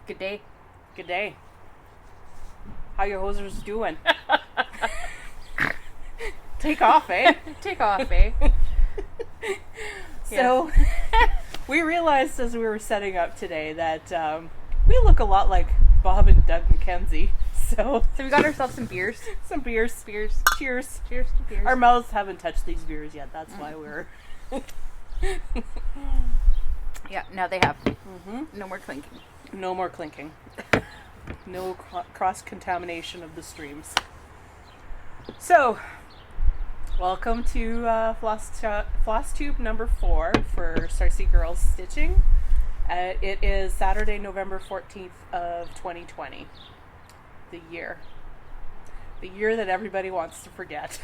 Good day. Good day. How your hosers doing? Take off, eh? Take off, eh? So, we realized as we were setting up today that we look a lot like Bob and Doug McKenzie. So we got ourselves some beers. Some beers. Beers. Cheers. Cheers to beers. Our mouths haven't touched these beers yet. That's why we're... Yeah, now they have. Mm-hmm. No more clinking. No more clinking. No cross-contamination of the streams. So, welcome to Flosstube number 4 for Sarcygurls stitching. It is Saturday, November 14th of 2020. The year that everybody wants to forget.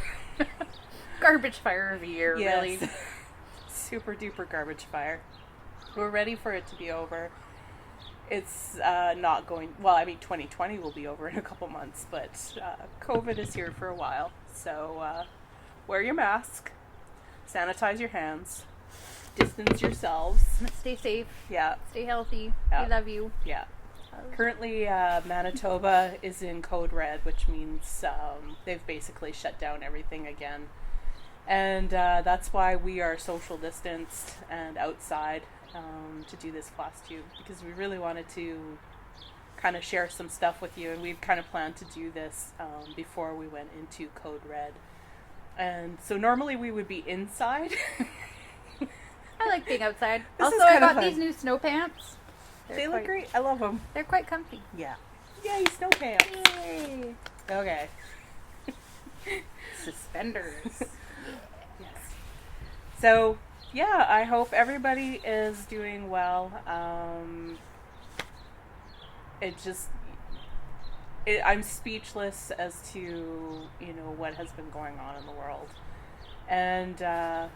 Garbage fire of a year, Yes. really. Super duper garbage fire. We're ready for it to be over. It's not going... Well, I mean, 2020 will be over in a couple months, but COVID is here for a while. So, wear your mask, sanitize your hands, distance yourselves. Stay safe. Yeah. Stay healthy. Yeah. We love you. Yeah. Currently, Manitoba is in code red, which means they've basically shut down everything again. And that's why we are social distanced and outside to do this Flosstube, because we really wanted to kind of share some stuff with you, and we'd kind of planned to do this before we went into code red. And so normally we would be inside. I like being outside. This Also, is I kinda got fun. these new snow pants. They look great. I love them. They're quite comfy. Yeah. Yay, snow pants. Yay. Okay. Suspenders. Yes. So, yeah, I hope everybody is doing well. I'm speechless as to, what has been going on in the world. And I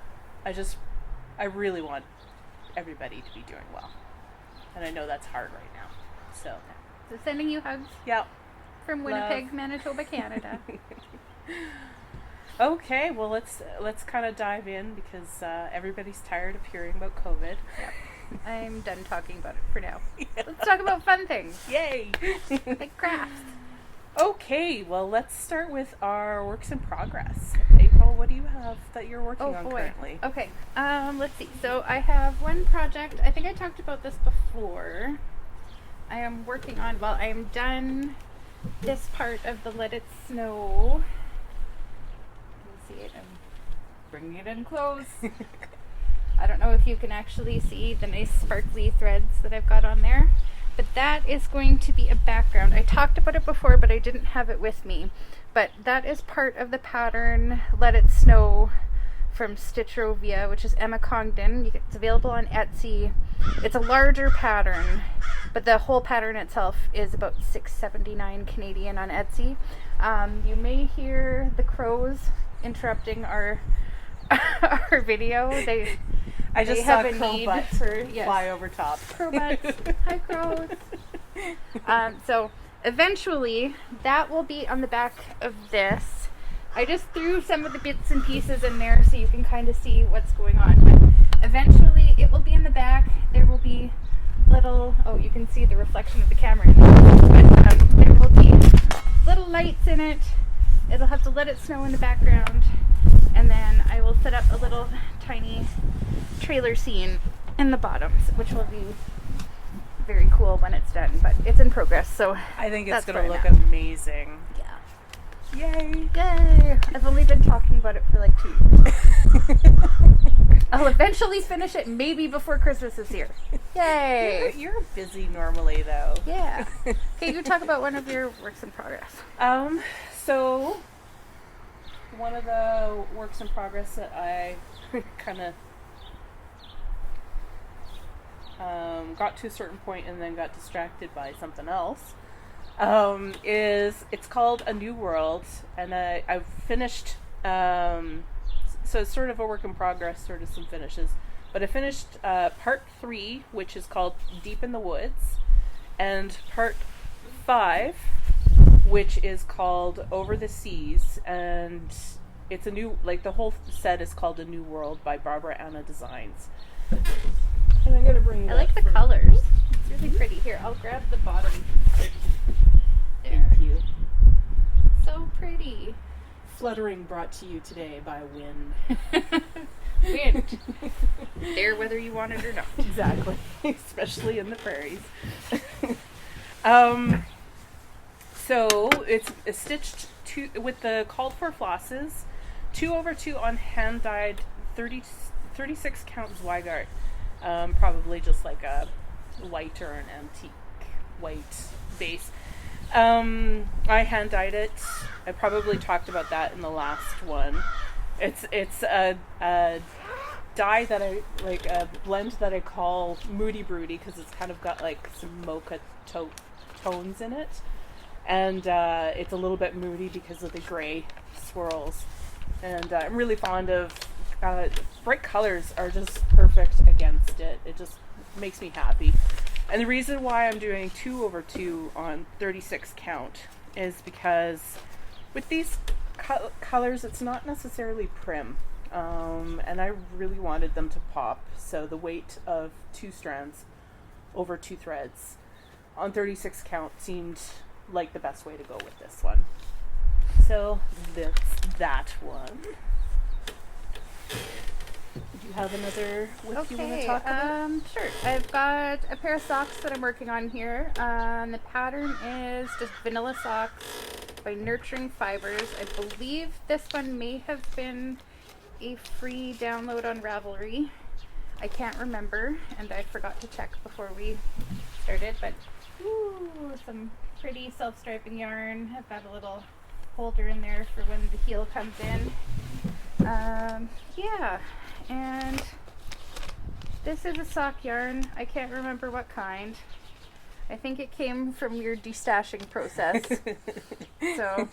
really want everybody to be doing well. And I know that's hard right now. So Sending you hugs yeah. from Winnipeg, Love. Manitoba, Canada. Okay, well let's kind of dive in, because everybody's tired of hearing about COVID. Yep. I'm done talking about it for now. Let's talk about fun things. Yay! Like crafts. Okay, well let's start with our works in progress. April, what do you have that you're working on currently? Okay, let's see. So I have one project. I think I talked about this before. I am working on, I am done this part of the Let It Snow. You can see it. I'm bringing it in close. I don't know if you can actually see the nice sparkly threads that I've got on there, but that is going to be a background. I talked about it before, but I didn't have it with me. But that is part of the pattern Let It Snow from Stitchrovia, which is Emma Congdon. It's available on Etsy. It's a larger pattern, but the whole pattern itself is about $6.79 Canadian on Etsy. You may hear the crows interrupting our our video. I just they saw have a crow need butts for fly over top. crow butts. Hi, crows. So eventually that will be on the back of this. I just threw some of the bits and pieces in there so you can kind of see what's going on. But eventually it will be in the back. There will be little, you can see the reflection of the camera in there. But, there will be little lights in it. It'll have to Let It Snow in the background. And then I will set up a little tiny trailer scene in the bottom, which will be very cool when it's done. But it's in progress, so I think it's that's going to where look I'm at. amazing. Yeah. Yay! Yay! I've only been talking about it for like 2 years. I'll eventually finish it, maybe before Christmas is here. Yay! You're busy normally, though. Yeah. Okay, you talk about one of your works in progress. So one of the works in progress that I kind of got to a certain point and then got distracted by something else it's called A New World, and I've finished, so it's sort of a work in progress, sort of some finishes, but I finished part 3, which is called Deep in the Woods, and part 5, which is called Over the Seas, and it's a new, the whole set is called A New World by Barbara Anna Designs. And I'm gonna bring it I like up the for- colors. It's really pretty. Here, I'll grab the bottom. There. Thank you. So pretty. Fluttering brought to you today by wind. Wind. There whether you want it or not. Exactly. Especially in the prairies. So it's stitched with the called for flosses, 2/2 on hand dyed 36 count Zweigart. Probably just like a white or an antique white base. I hand dyed it. I probably talked about that in the last one. It's a dye that I like, a blend that I call Moody Broody because it's kind of got like some mocha tones in it, and it's a little bit moody because of the gray swirls. And I'm really fond of bright colors. Are just perfect against it. It just makes me happy. And the reason why I'm doing 2/2 on 36 count is because with these colors, it's not necessarily prim. And I really wanted them to pop. So the weight of 2 strands over 2 threads on 36 count seemed like the best way to go with this one. So that's that one. Do you have another whip you want to talk about? Sure. I've got a pair of socks that I'm working on here. The pattern is just Vanilla Socks by Nurturing Fibers. I believe this one may have been a free download on Ravelry. I can't remember, and I forgot to check before we started, but some pretty self-striping yarn. I've got a little holder in there for when the heel comes in. Yeah, and this is a sock yarn. I can't remember what kind. I think it came from your destashing process. So,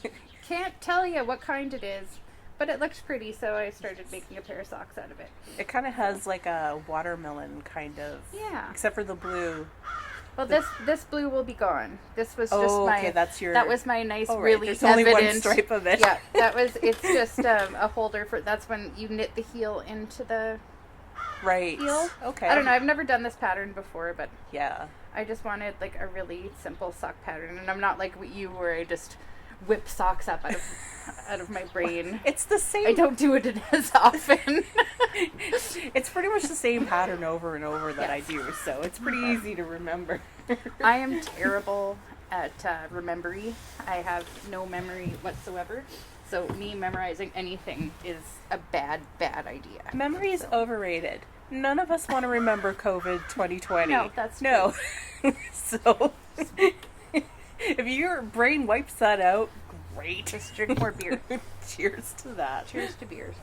can't tell you what kind it is, but it looks pretty, so I started making a pair of socks out of it. It kind of has like a watermelon kind of. Yeah. Except for the blue. Well, this blue will be gone. This was just my. Okay, that's your. That was my nice, right. really There's evident. only one stripe of it. Yeah, that was. It's just a holder for. That's when you knit the heel into the Right. heel. Okay. I don't know. I've never done this pattern before, but Yeah. I just wanted like a really simple sock pattern, and I'm not like you where I just whip socks up out of my brain. It's the same. I don't do it as often. It's pretty much the same pattern over and over that Yes. I do, so it's pretty easy to remember. I am terrible at remembering. I have no memory whatsoever. So me memorizing anything is a bad idea. Memory is overrated. None of us want to remember COVID 2020. No, that's no. So if your brain wipes that out, great. Just drink more beer. Cheers to that. Cheers to beers.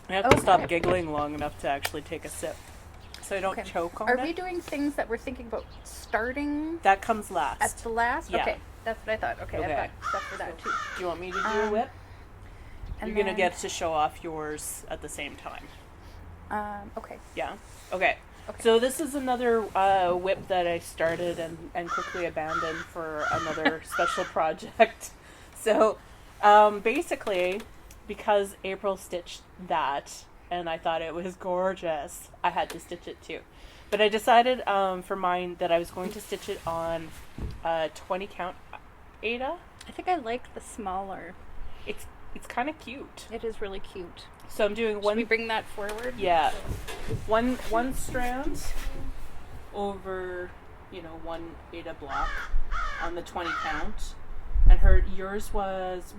I have to stop giggling long enough to actually take a sip, so I don't Okay. choke on Are it. we doing things that we're thinking about starting That comes last. at the last? Yeah. Okay, that's what I thought. Okay, Okay. I've got stuff for that too. Do you want me to do a whip? And You're gonna then- get to show off yours at the same time. Okay. Yeah. Okay. Okay. So this is another whip that I started and quickly abandoned for another special project. So basically, because April stitched that and I thought it was gorgeous, I had to stitch it too. But I decided for mine that I was going to stitch it on 20 count Ada. I think I like the smaller. It's kind of cute. It is really cute. So I'm doing Should one. we bring that forward? Yeah, one strand over, one Ada block on the 20 count, and yours was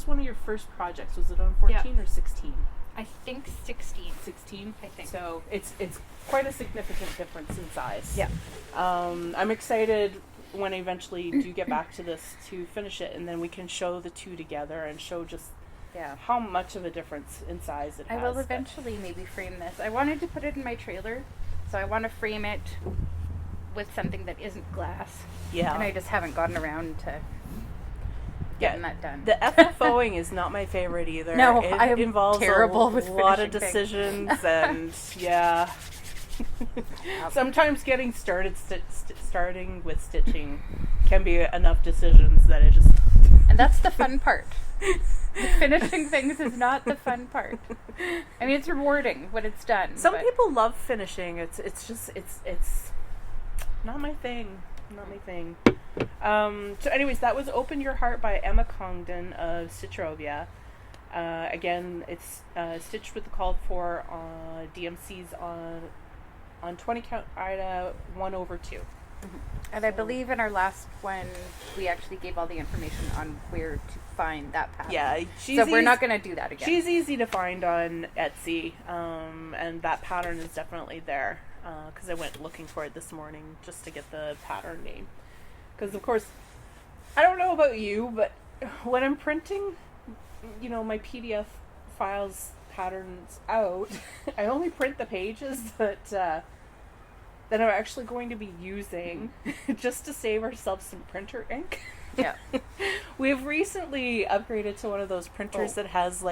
one of your first projects. Was it on 14 or 16? I think 16. 16. I think. So it's quite a significant difference in size. Yeah. I'm excited when I eventually do get back to this to finish it, and then we can show the two together and show just how much of a difference in size it has. I will eventually maybe frame this. I wanted to put it in my trailer, so I want to frame it with something that isn't glass. Yeah. And I just haven't gotten around to getting that done. The FFOing is not my favorite either. No, it I am involves terrible a with lot of finishing decisions and yeah. Sometimes getting started starting with stitching can be enough decisions that it just And that's the fun part. Finishing things is not the fun part. I mean, it's rewarding when it's done. Some but people love finishing. It's not my thing. Not my thing. So anyways, that was Open Your Heart by Emma Congdon of Stitchovia. Again, it's stitched with the called for DMCs on 20 count Ida 1/2. And I believe in our last one, we actually gave all the information on where to find that pattern. Yeah, so we're not going to do that again. She's easy to find on Etsy, and that pattern is definitely there, because I went looking for it this morning just to get the pattern name. Because, of course, I don't know about you, but when I'm printing, my PDF files patterns out, I only print the pages that I'm actually going to be using just to save ourselves some printer ink. Yeah. We've recently upgraded to one of those printers that has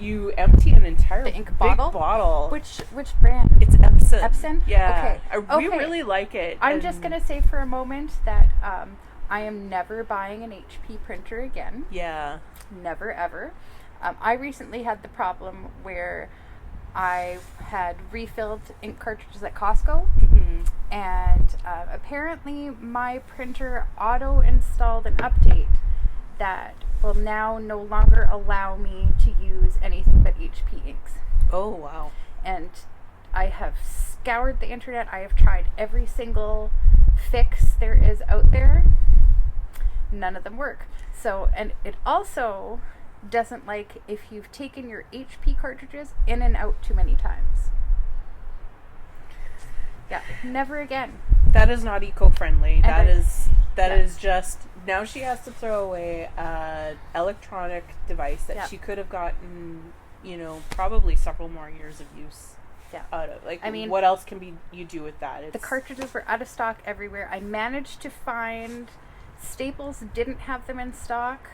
you empty an entire the ink big bottle? Which brand? It's Epson. Epson? Yeah. Okay. We really like it. I'm just going to say for a moment that I am never buying an HP printer again. Yeah. Never, ever. I recently had the problem where I had refilled ink cartridges at Costco, and apparently my printer auto-installed an update that will now no longer allow me to use anything but HP inks. Oh, wow. And I have scoured the internet. I have tried every single fix there is out there. None of them work. So, and it also doesn't like if you've taken your HP cartridges in and out too many times. Yeah, never again. That is not eco-friendly. That is yeah. just, now she has to throw away an electronic device that she could have gotten, probably several more years of use out of. I mean, what else can you do with that? The cartridges were out of stock everywhere. I managed to find Staples didn't have them in stock,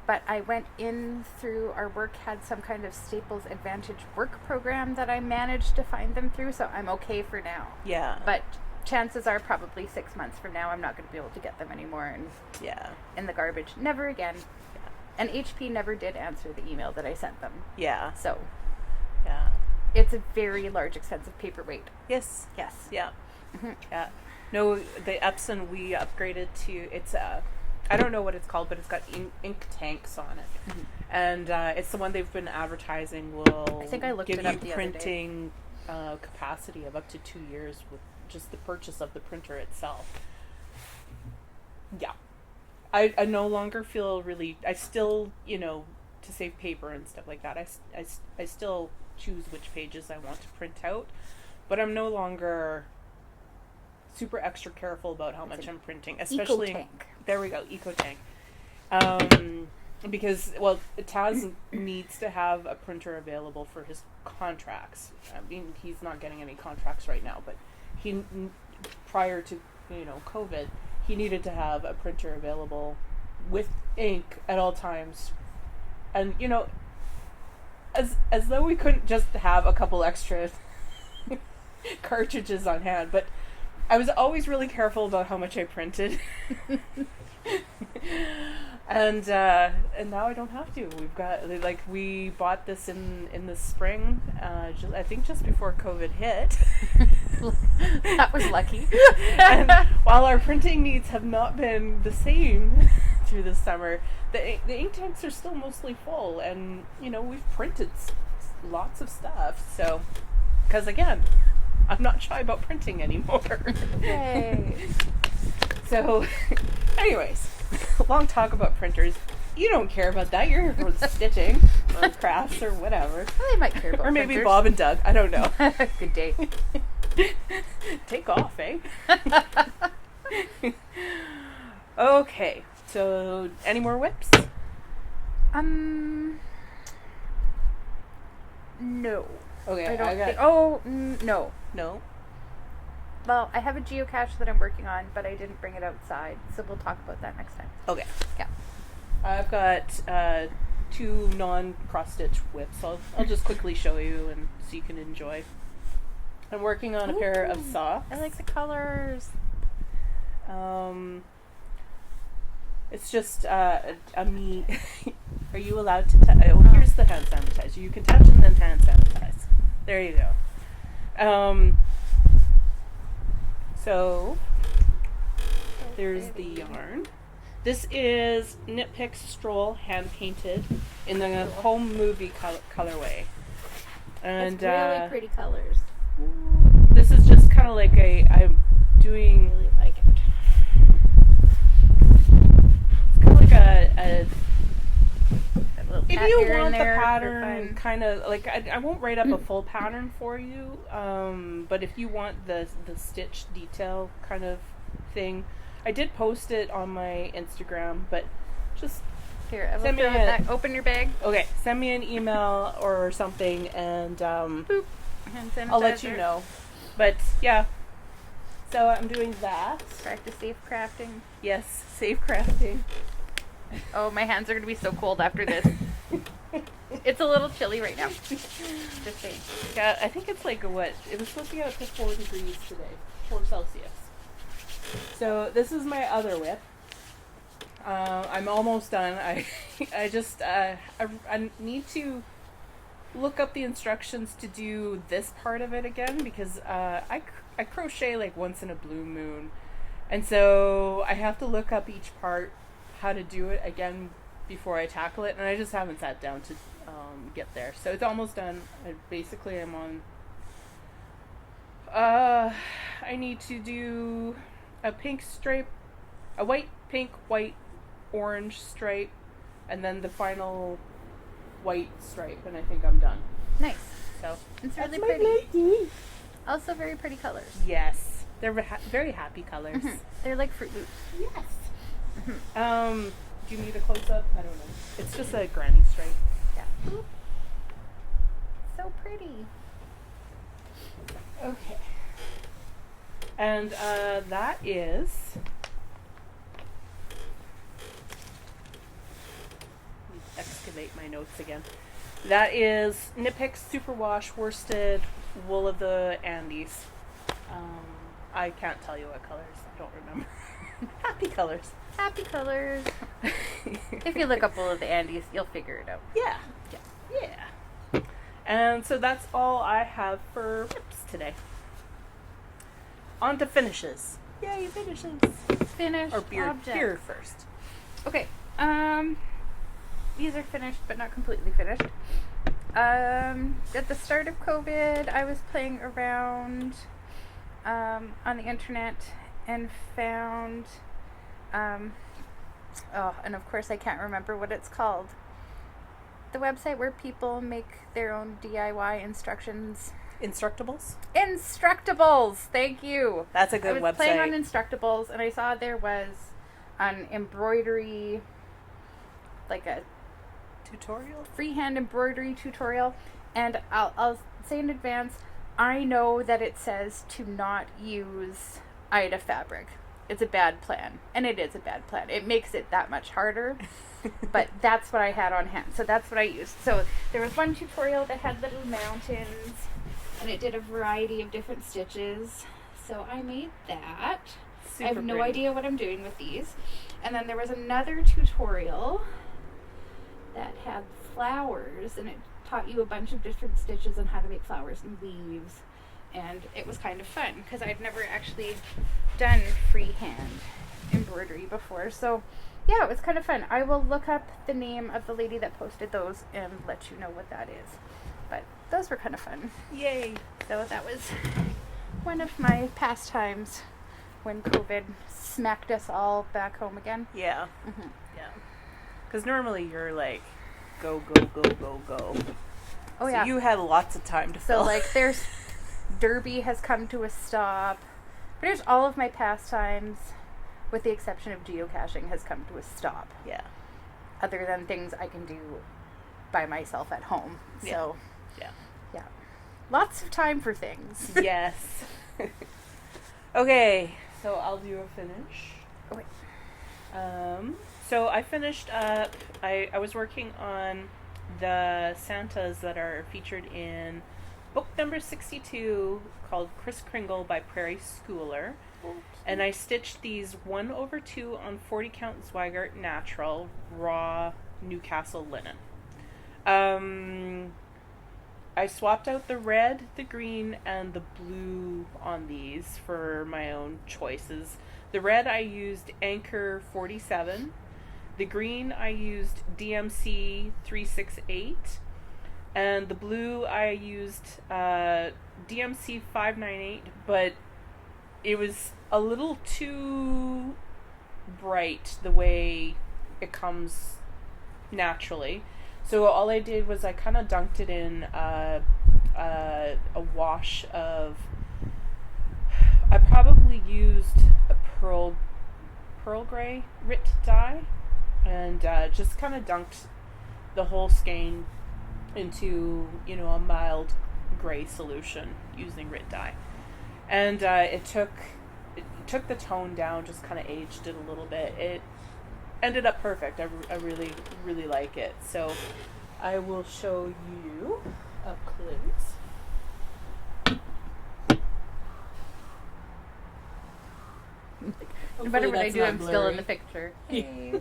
but I went in through our work, had some kind of Staples Advantage work program that I managed to find them through, so I'm okay for now. Yeah. But chances are probably 6 months from now I'm not going to be able to get them anymore and in the garbage. Never again. Yeah. And HP never did answer the email that I sent them. Yeah. So yeah. It's a very large, expensive paperweight. Yes. Yes. Yeah. Yeah. No, the Epson we upgraded to, it's I don't know what it's called, but it's got ink tanks on it. And it's the one they've been advertising will I think I looked give it up you the printing capacity of up to 2 years with just the purchase of the printer itself. Yeah. I no longer feel really, I still, to save paper and stuff like that, I still choose which pages I want to print out, but I'm no longer super extra careful about how much I'm printing, especially Eco-tank. There we go, Eco-tank. Because Taz needs to have a printer available for his contracts. I mean, he's not getting any contracts right now, but he prior to COVID, he needed to have a printer available with ink at all times, and as though we couldn't just have a couple extra cartridges on hand, but I was always really careful about how much I printed. And now I don't have to. We've got, we bought this in the spring, I think just before COVID hit. That was lucky. And while our printing needs have not been the same through the summer, the ink tanks are still mostly full, and we've printed lots of stuff. So, because again, I'm not shy about printing anymore. Yay. So, anyways, long talk about printers. You don't care about that. You're here for stitching or crafts or whatever. Well, they might care about or maybe printers. Bob and Doug. I don't know. Good day. Take off, eh? Okay. So, any more whips? No. Okay, I don't think. No. No. Well, I have a geocache that I'm working on, but I didn't bring it outside, so we'll talk about that next time. Okay. Yeah. I've got 2 non-cross-stitch whips. I'll just quickly show you and so you can enjoy. I'm working on a pair of socks. I like the colors. It's just a me. Are you allowed to? Oh, here's the hand sanitizer. You can touch and then hand sanitize. There you go. So there's the yarn. This is Nitpick Stroll hand painted in the home movie colorway. And it's really pretty colors. this is just kind of like I'm doing. I really like it. It's kind of like a if Cat you ear in want the there for pattern, fun. kind of like I won't write up a full pattern for you, but if you want the stitch detail kind of thing, I did post it on my Instagram, but just Here, I will send me throw it back. Open your bag. okay, send me an email or something, and Boop. Hand sanitizer. I'll let you know. But yeah, so I'm doing that. Practice safe crafting. Yes, safe crafting. Oh, my hands are going to be so cold after this. It's a little chilly right now. Just saying. Yeah, I think it's like what? It was supposed to get up to 4 degrees today, 4 Celsius. So this is my other whip. I'm almost done. I just I need to look up the instructions to do this part of it again because I crochet like once in a blue moon, and so I have to look up each part, how to do it again before I tackle it, and I just haven't sat down to get there. So it's almost done. Basically, I'm on. I need to do a pink stripe, a white, pink, white, orange stripe, and then the final white stripe, and I think I'm done. Nice. So It's really that's my pretty. lady. Also very pretty colors. Yes, they're very happy colors. Mhm. They're like Fruit Loops. Yes. Do you need a close up? I don't know. It's just a granny stripe. Yeah. Oop. So pretty. Okay. And that is. Let me excavate my notes again. That is Nitpick Superwash Worsted Wool of the Andes. I can't tell you what colors. I don't remember. Happy colors. Happy colors. If you look up Wool of the Andes, you'll figure it out. Yeah. Yeah. And so that's all I have for whips today. On to finishes. Yay, finishes. Finished Or beer objects. first. Okay. These are finished, but not completely finished. At the start of COVID, I was playing around on the internet and found, and of course I can't remember what it's called. The website where people make their own DIY instructions. Instructables? Instructables! Thank you! That's a good I was website. playing on Instructables, and I saw there was an embroidery, like a Tutorial? freehand embroidery tutorial, and I'll say in advance, I know that it says to not use Ida fabric. It's a bad plan, and it is a bad plan. It makes it that much harder, but that's what I had on hand, so that's what I used. So there was one tutorial that had little mountains, and it did a variety of different stitches, so I made that. I have no idea what I'm doing with these. And then there was another tutorial that had flowers, and it taught you a bunch of different stitches on how to make flowers and leaves, and it was kind of fun because I'd never actually done freehand embroidery before. So yeah, it was kind of fun. I will look up the name of the lady that posted those and let you know what that is, but those were kind of fun. Yay. So that was one of my pastimes when COVID smacked us all back home again. Yeah. Mm-hmm. Yeah. Because normally you're like, go, go, go, go, go. Oh, so yeah. you had lots of time to So, fill. like, there's Derby has come to a stop. Pretty much all of my pastimes, with the exception of geocaching, has come to a stop. Yeah. Other than things I can do by myself at home. So, Yeah. yeah. Lots of time for things. Yes. Okay, so I'll do a finish. Oh, wait. So I finished up, I was working on the Santas that are featured in book number 62 called Kris Kringle by Prairie Schooler. And I stitched these 1/2 on 40 count Zweigart natural raw Newcastle linen. I swapped out the red, the green, and the blue on these for my own choices. The red I used Anchor 47. The green I used DMC 368. And the blue I used DMC 598, but it was a little too bright the way it comes naturally. So all I did was I kind of dunked it in a wash of, I probably used a pearl gray RIT dye, and just kind of dunked the whole skein into, a mild gray solution using RIT dye. And it took the tone down, just kind of aged it a little bit. It ended up perfect. I really, really like it. So I will show you up close. No matter what I do, I'm still in the picture. Hey.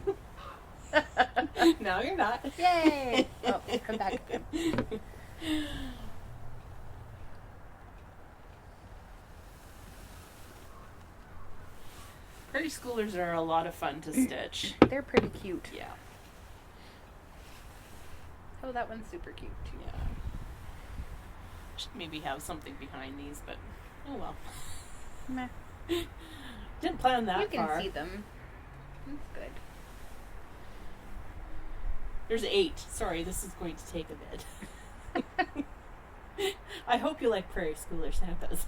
No, you're not. Yay! Oh, come back. Prairie Schoolers are a lot of fun to stitch. They're pretty cute. Yeah. Oh, that one's super cute too. Yeah. Should maybe have something behind these, but oh well. Meh. Didn't plan that You can far. see them. That's good. There's 8. Sorry, this is going to take a bit. I hope you like Prairie Schooler Santas.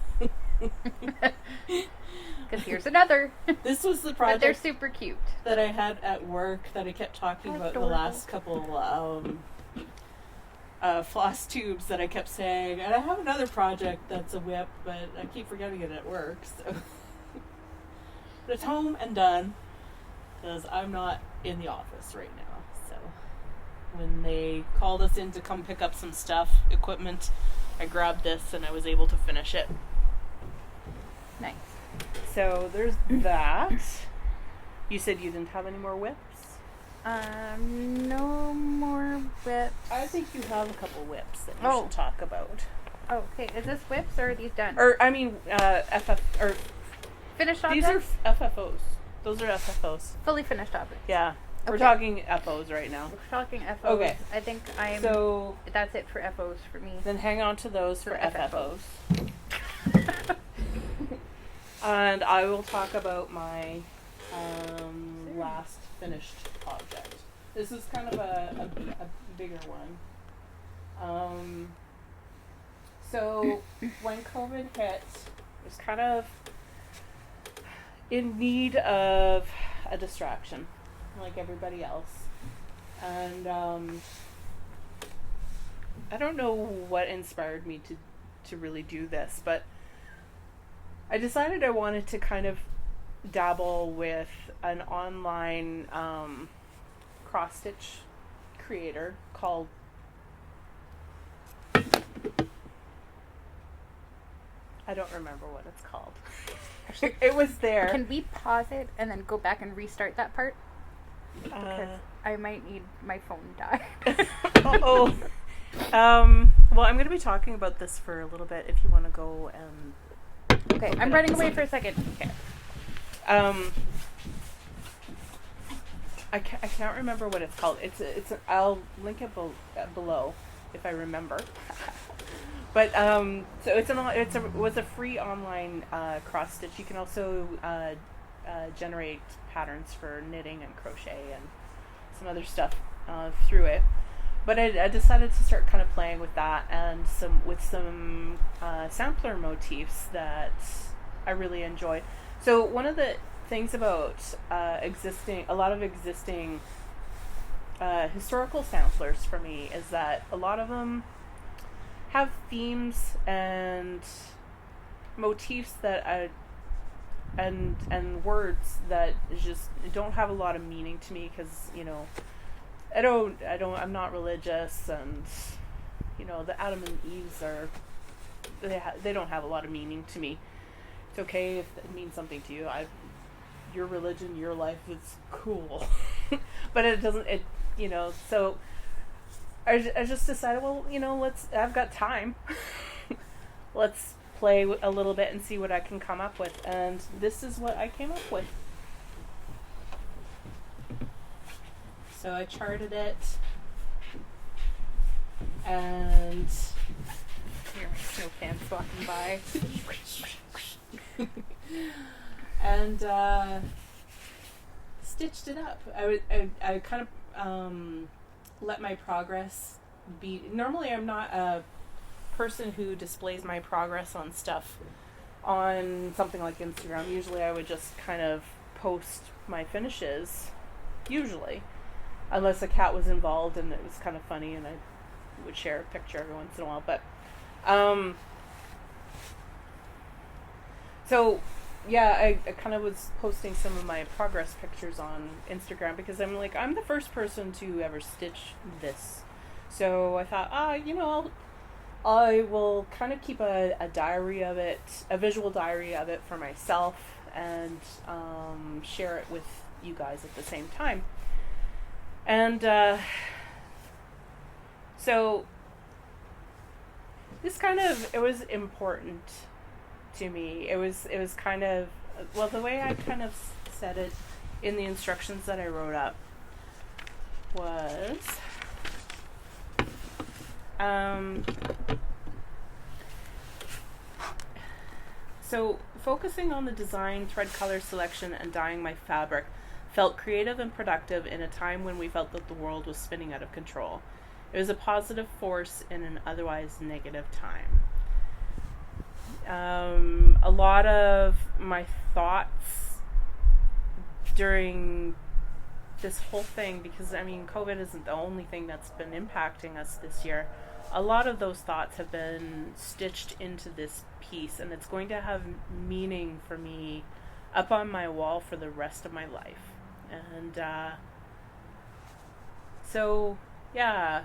Because here's another. This was the But they're project super cute. that I had at work that I kept talking about the Adorable. last couple floss tubes that I kept saying. And I have another project that's a whip, but I keep forgetting it at work. So, but it's home and done because I'm not in the office right now. So when they called us in to come pick up some equipment, I grabbed this and I was able to finish it. Nice. So there's that. You said you didn't have any more whips? No more whips. I think you have a couple whips that you Oh. should talk about. Oh, okay. Is this whips or are these done? Or, I mean, Finished these objects? are FFOs. Those are FFOs. Fully finished objects. Yeah. We're Okay. talking FOs right now. We're talking FOs. Okay. I think So that's it for FOs for me. then hang on to those for For FFOs. And I will talk about my last finished project. This is kind of a bigger one. So when COVID hit, I was kind of in need of a distraction, like everybody else. And I don't know what inspired me to really do this, but I decided I wanted to kind of dabble with an online cross-stitch creator called I don't remember what it's called. It was there. Can we pause it and then go back and restart that part? Because Uh, I might need my phone die. oh. Well, I'm going to be talking about this for a little bit if you want to go and... Okay, I'm running away for a second. Okay. I can't remember what it's called. I'll link it below if I remember. But so it was a free online cross stitch. You can also generate patterns for knitting and crochet and some other stuff through it. But I decided to start kind of playing with that and some sampler motifs that I really enjoy. So one of the things about a lot of existing historical samplers for me is that a lot of them have themes and motifs that and words that just don't have a lot of meaning to me because I'm not religious, and the Adam and Eves are they don't have a lot of meaning to me. It's okay if it means something to you. Your religion, your life is cool, but it doesn't. So I just decided, well, I've got time. Let's play a little bit and see what I can come up with, and this is what I came up with. So I charted it, and Here, my snow pants walking by. and stitched it up. I kind of let my progress be. Normally, I'm not a person who displays my progress on stuff on something like Instagram. Usually, I would just kind of post my finishes. Usually, unless a cat was involved and it was kind of funny, and I would share a picture every once in a while. But so yeah, I kind of was posting some of my progress pictures on Instagram because I'm like, I'm the first person to ever stitch this. So I thought, I will kind of keep a diary of it, a visual diary of it for myself, and share it with you guys at the same time. And so this it was important to me. It was kind of, well, the way I kind of said it in the instructions that I wrote up was, so focusing on the design, thread color selection, and dyeing my fabric felt creative and productive in a time when we felt that the world was spinning out of control. It was a positive force in an otherwise negative time. A lot of my thoughts during this whole thing, because COVID isn't the only thing that's been impacting us this year. A lot of those thoughts have been stitched into this piece, and it's going to have meaning for me up on my wall for the rest of my life. And so yeah,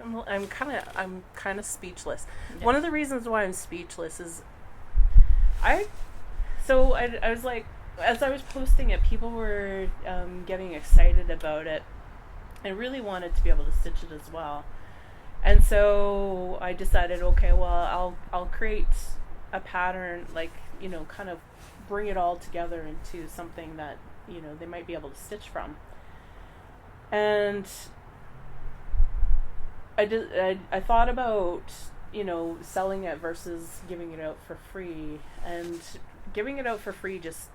I'm kind of speechless. Yeah. One of the reasons why I'm speechless is I was like, as I was posting it, people were getting excited about it. I really wanted to be able to stitch it as well, and so I decided, okay, well, I'll create a pattern, kind of bring it all together into something that they might be able to stitch from. And I thought about selling it versus giving it out for free, and giving it out for free just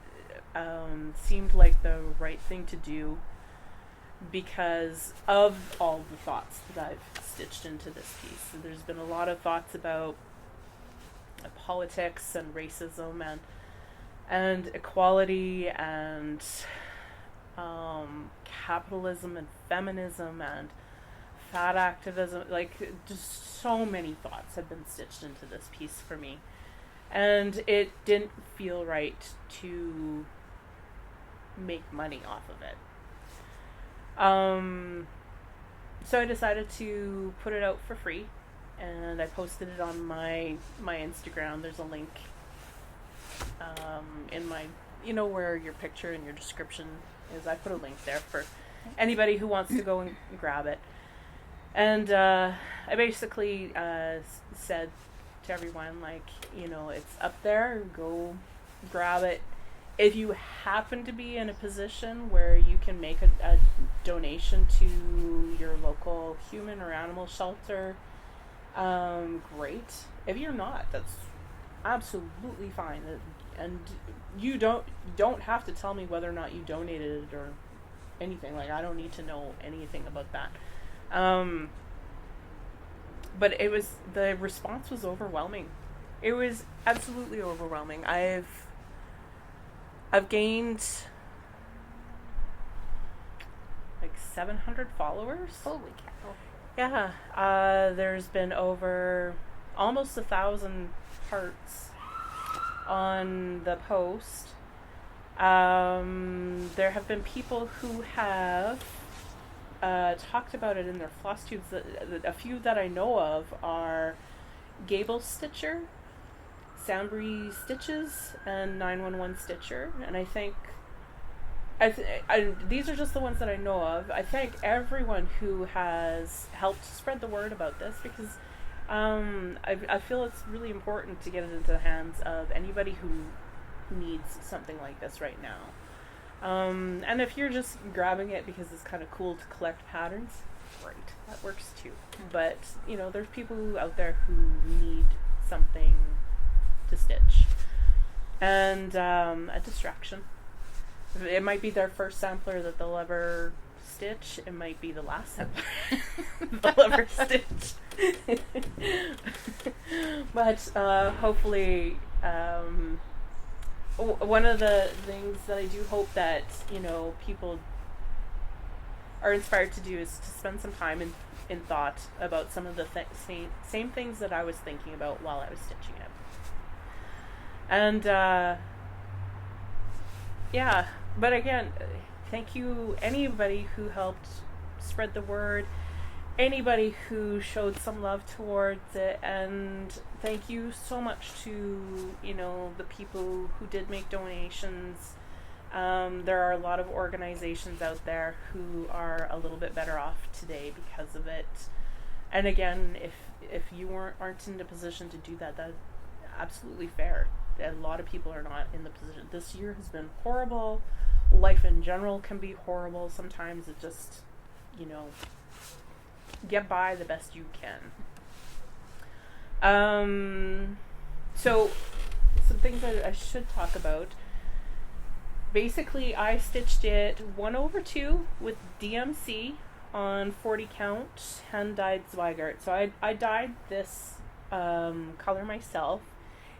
seemed like the right thing to do because of all the thoughts that I've stitched into this piece. So there's been a lot of thoughts about politics and racism and equality and capitalism and feminism and fat activism. Just so many thoughts have been stitched into this piece for me, and it didn't feel right to make money off of it. So I decided to put it out for free, and I posted it on my Instagram. There's a link in my, where your picture and your description is. I put a link there for anybody who wants to go and grab it. And I basically said to everyone, it's up there, go grab it. If you happen to be in a position where you can make a donation to your local human or animal shelter, great. If you're not, that's absolutely fine. And you don't have to tell me whether or not you donated it or anything. I don't need to know anything about that. But the response was overwhelming. It was absolutely overwhelming. I've gained 700 followers. Holy cow. Yeah. There's been over almost 1,000 hearts on the post. There have been people who have talked about it in their Flosstubes. A few that I know of are Gable Stitcher, Sambry Stitches, and 911 Stitcher. And I think these are just the ones that I know of. I thank everyone who has helped spread the word about this, because I feel it's really important to get it into the hands of anybody who needs something like this right now. And if you're just grabbing it because it's kind of cool to collect patterns, great, that works too. But, you know, there's people out there who need something to stitch. And a distraction. It might be their first sampler that they'll ever stitch. It might be the last sampler they'll ever stitch. But hopefully, one of the things that I do hope that, you know, people are inspired to do is to spend some time in thought about some of the same things that I was thinking about while I was stitching it. And yeah, but again, thank you anybody who helped spread the word, anybody who showed some love towards it, and thank you so much to, you know, the people who did make donations. There are a lot of organizations out there who are a little bit better off today because of it. And again, if you aren't in a position to do that, that's absolutely fair. A lot of people are not in the position. This year has been horrible. Life in general can be horrible. Sometimes it just, you know, get by the best you can. So some things I should talk about. Basically, I stitched it 1/2 with DMC on 40 count, hand dyed Zweigart. So I dyed this color myself.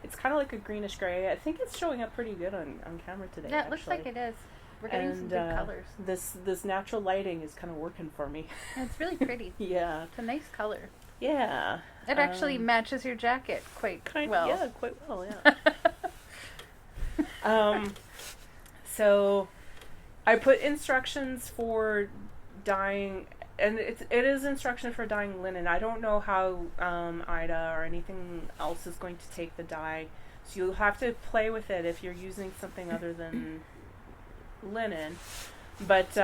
It's kind of like a greenish gray. I think it's showing up pretty good on camera today. Yeah, it looks like it is. We're getting some good colors. This natural lighting is kind of working for me. And it's really pretty. Yeah. It's a nice color. Yeah. It actually matches your jacket quite well. Yeah, quite well, yeah. So I put instructions for dyeing, and it is instruction for dyeing linen. I don't know how Ida or anything else is going to take the dye, so you'll have to play with it if you're using something other than linen. But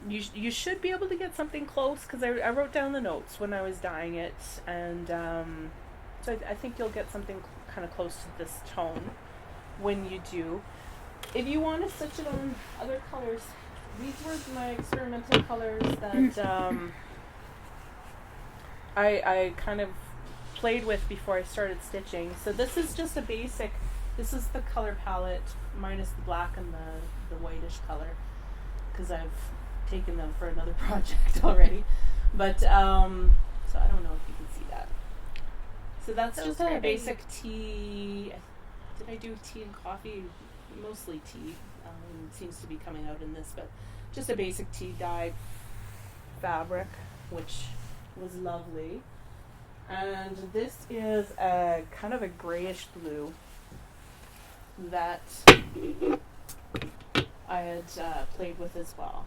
you should be able to get something close, because I wrote down the notes when I was dyeing it, and so I think you'll get something kind of close to this tone when you do. If you want to stitch it on other colors, these were my experimental colors that I kind of played with before I started stitching. So this is just a basic, this is the color palette minus the black and the whitish color, because I've taken them for another project already. But so I don't know if you can see that. So that's just a basic tea. Did I do tea and coffee? Mostly tea. Seems to be coming out in this, but just a basic tea dye fabric, which was lovely. And this is a kind of a grayish blue that I had played with as well.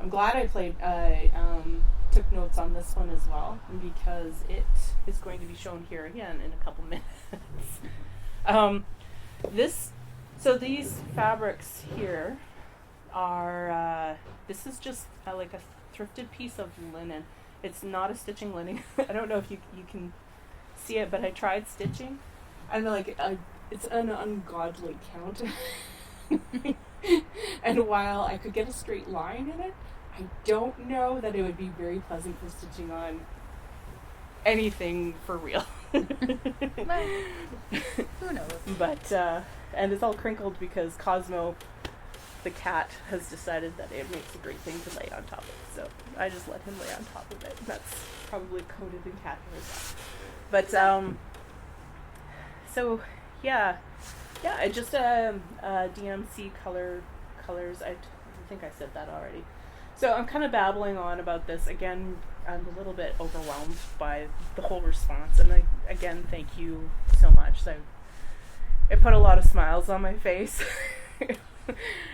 I'm glad I took notes on this one as well, because it is going to be shown here again in a couple minutes. So these fabrics here are, this is just like a thrifted piece of linen. It's not a stitching linen. I don't know if you can see it, but I tried stitching, and like it's an ungodly count. And while I could get a straight line in it, I don't know that it would be very pleasant for stitching on anything for real. Well, who knows? But and it's all crinkled because Cosmo, the cat, has decided that it makes a great thing to lay on top of. So I just let him lay on top of it. That's probably coated in cat hair as well. But so yeah, just DMC colors. I think I said that already. So I'm kind of babbling on about this. Again, I'm a little bit overwhelmed by the whole response, and again, thank you so much. It put a lot of smiles on my face.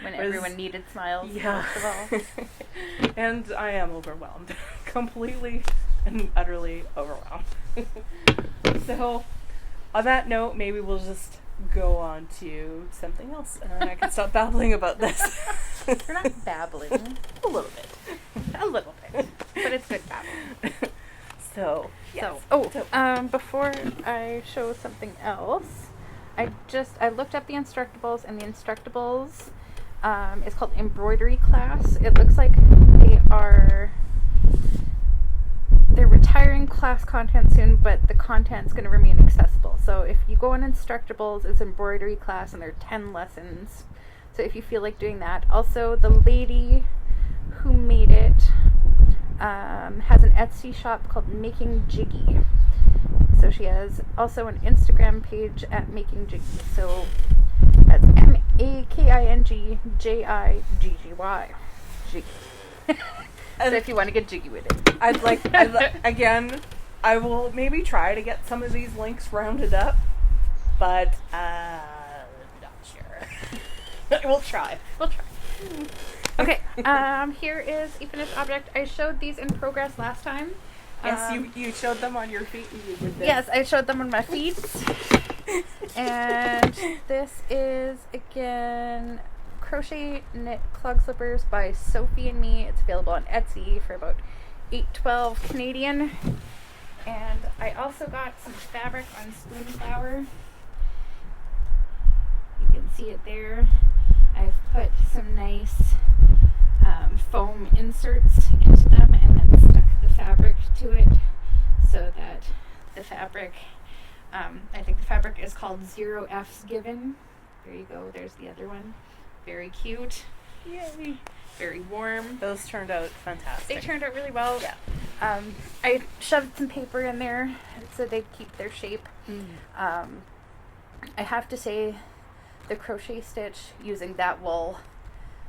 When everyone needed smiles, yeah. first of all. And I am overwhelmed. Completely and utterly overwhelmed. So, on that note, maybe we'll just go on to something else, and then I can stop babbling about this. You're not babbling. A little bit. A little bit. But it's good babbling. So, yes. Before I show something else, I looked up the Instructables, and the Instructables is called Embroidery Class. It looks like they're retiring class content soon, but the content's going to remain accessible. So if you go on Instructables, it's embroidery class, and there are 10 lessons. So if you feel like doing that. Also, the lady who made it has an Etsy shop called Making Jiggy. So she has also an Instagram page at Making Jiggy. So that's MAKINGJIGGY. Jiggy. So if you want to get jiggy with it. Again, I will maybe try to get some of these links rounded up, but not sure. We'll try. Okay, here is a finished object. I showed these in progress last time. Yes, you showed them on your feet and you did this. Yes, I showed them on my feet. And this is, again, Crochet Knit Clog Slippers by Sophie and Me. It's available on Etsy for about $8.12 Canadian. And I also got some fabric on Spoonflower. You can see it there. I've put some nice foam inserts into them and then stuck the fabric to it so that the fabric, I think the fabric is called 0F's Given. There you go, there's the other one. Very cute. Yay. Very warm. Those turned out fantastic. They turned out really well. Yeah. I shoved some paper in there so they'd keep their shape. I have to say the crochet stitch using that wool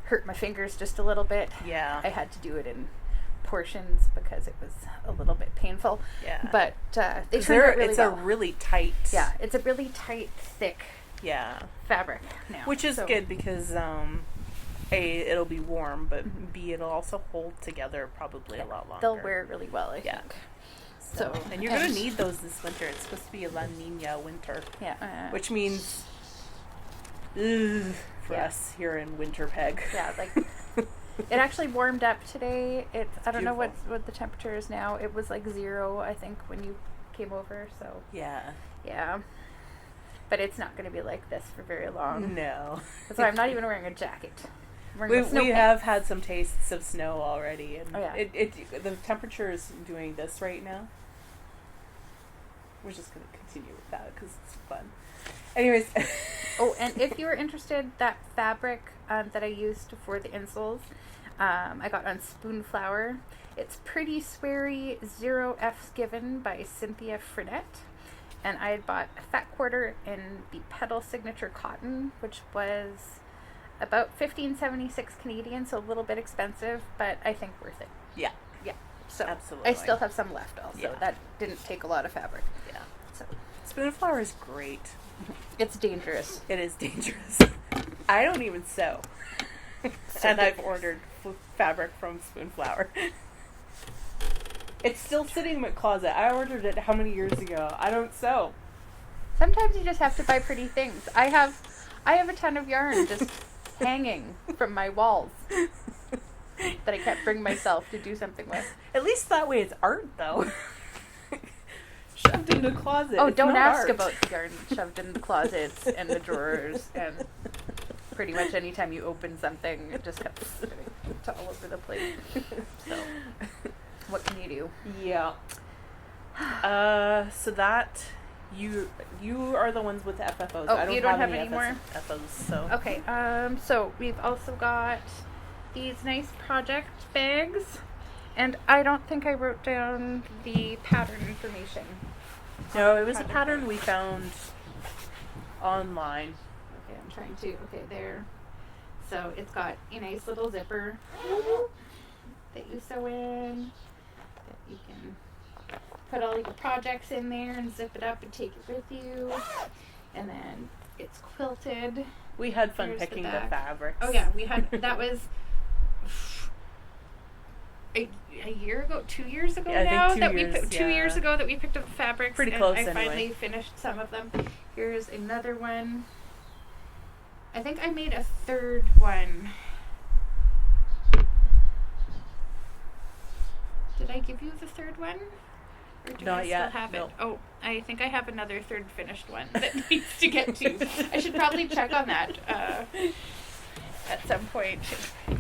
hurt my fingers just a little bit. Yeah. I had to do it in portions because it was a little bit painful. Yeah. But they turned out really well. It's a really tight. Yeah, it's a really tight, thick fabric now. Which is good because A, it'll be warm, but B, it'll also hold together probably a lot longer. They'll wear really well, I think. So, and you're going to need those this winter. It's supposed to be a La Nina winter. Yeah. Which means for us here in Winterpeg. Yeah, like it actually warmed up today. I don't know beautiful. what the temperature is now. It was like 0, I think, when you came over. So yeah, but it's not going to be like this for very long. No. That's why I'm not even wearing a jacket. We have had some tastes of snow already, and the temperature is doing this right now. We're just going to continue with that because it's fun. Anyways. And if you were interested, that fabric that I used for the insoles, I got on Spoonflower. It's Pretty Sweary 0F's Given by Cynthia Frenette. And I had bought a fat quarter in the Petal Signature Cotton, which was about $15.76 Canadian, so a little bit expensive, but I think worth it. Yeah. Yeah. So absolutely. I still have some left also. Yeah. That didn't take a lot of fabric. Yeah. So Spoonflower is great. It's dangerous. It is dangerous. I don't even sew. And I've ordered fabric from Spoonflower. It's still sitting in my closet. I ordered it how many years ago? I don't sew. Sometimes you just have to buy pretty things. I have a ton of yarn just hanging from my walls that I can't bring myself to do something with. At least that way it's art, though. Shoved in the closet. Oh, it's don't ask art. about the yarn shoved in the closets and the drawers and pretty much anytime you open something, it just comes to all over the place. So, what can you do? Yeah. So that you are the ones with the FFOs. Oh, I don't you don't have any any more? FFOs. So Okay. So we've also got these nice project bags, and I don't think I wrote down the pattern information. no, it was a pattern we found online. Okay, I'm trying to. Okay, there. So it's got a nice little zipper that you sew in, that you can put all your projects in there and zip it up and take it with you. And then it's quilted. We had fun Here's picking the back. fabrics. Oh yeah, we had, that was, a year ago, 2 years ago Yeah, I think now 2 that years, we 2 years yeah. ago that we picked up the fabrics. Pretty and close I anyway. finally finished some of them. Here's another one. I think I made a third one. Did I give you the third one? Or do Not I yet, still have no. it? Oh, I think I have another third finished one that needs to get to. I should probably check on that at some point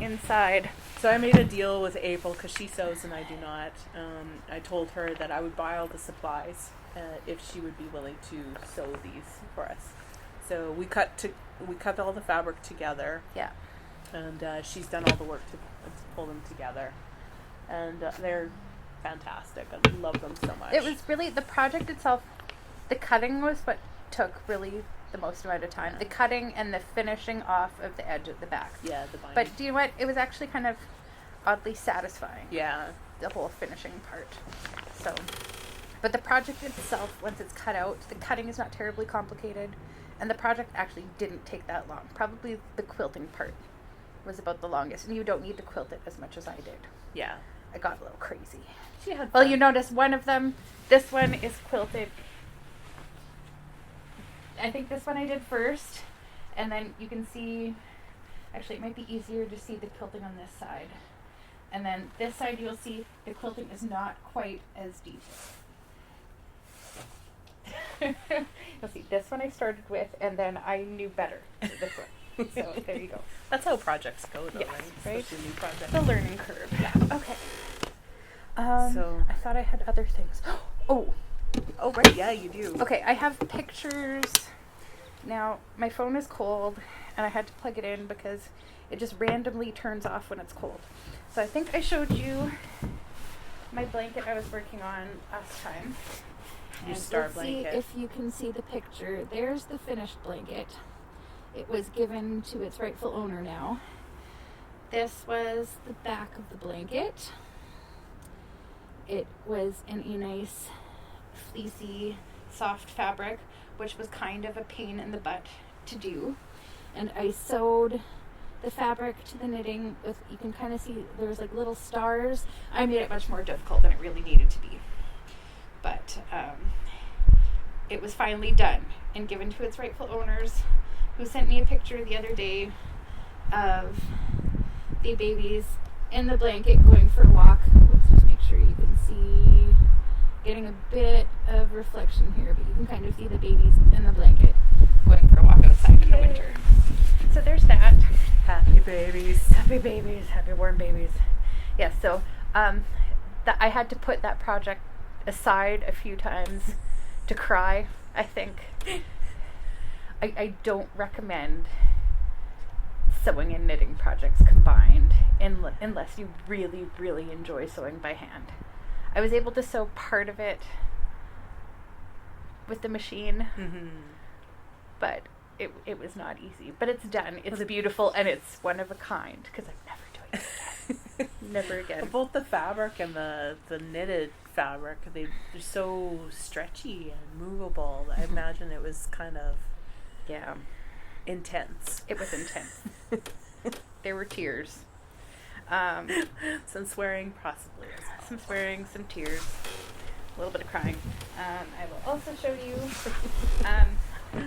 inside. So I made a deal with April because she sews and I do not. I told her that I would buy all the supplies if she would be willing to sew these for us. So we cut all the fabric together. Yeah. And she's done all the work to pull them together, and they're fantastic. I love them so much. It was really the project itself. The cutting was what took really the most amount of time. Yeah. The cutting and the finishing off of the edge at the back. Yeah, the binding. But do you know what? It was actually kind of oddly satisfying. Yeah. The whole finishing part. So, but the project itself, once it's cut out, the cutting is not terribly complicated, and the project actually didn't take that long. Probably the quilting part was about the longest, and you don't need to quilt it as much as I did. Yeah. I got a little crazy. She had Well, fun. you notice one of them, this one is quilted. I think this one I did first, and then you can see, actually it might be easier to see the quilting on this side. And then this side you'll see the quilting is not quite as deep. You'll see this one I started with, and then I knew better for this one. So there you go. That's how projects go, though, Yes, right? right? Especially new projects. The learning curve. Yeah. Okay. So- I thought I had other things. Oh, Oh, right. Yeah, you do. okay. I have pictures. Now, my phone is cold, and I had to plug it in because it just randomly turns off when it's cold. So I think I showed you my blanket I was working on last time. Your And star let's blanket. See if you can see the picture. There's the finished blanket. It was given to its rightful owner now. This was the back of the blanket. It was in a nice fleecy, soft fabric, which was kind of a pain in the butt to do. And I sewed the fabric to the knitting with, you can kind of see there was like little stars. I made it much more difficult than it really needed to be. But it was finally done and given to its rightful owners, who sent me a picture the other day of the babies in the blanket going for a walk. Let's just make sure you can see, getting a bit of reflection here, but you can kind of see the babies in the blanket going for a walk outside in the winter. So there's that. Happy babies. Happy babies, happy warm babies. Yes, so I had to put that project aside a few times to cry, I think. I don't recommend sewing and knitting projects combined unless you really, really enjoy sewing by hand. I was able to sew part of it with the machine, Mm-hmm. but it was not easy. But it's done. It's beautiful, and it's one of a kind, because I'm never doing it again. Never again. Both the fabric and the knitted fabric, they're so stretchy and movable. I imagine it was kind of Yeah, intense. it was intense. There were tears. Some swearing, possibly. As well. Some swearing, some tears, a little bit of crying. I will also show you.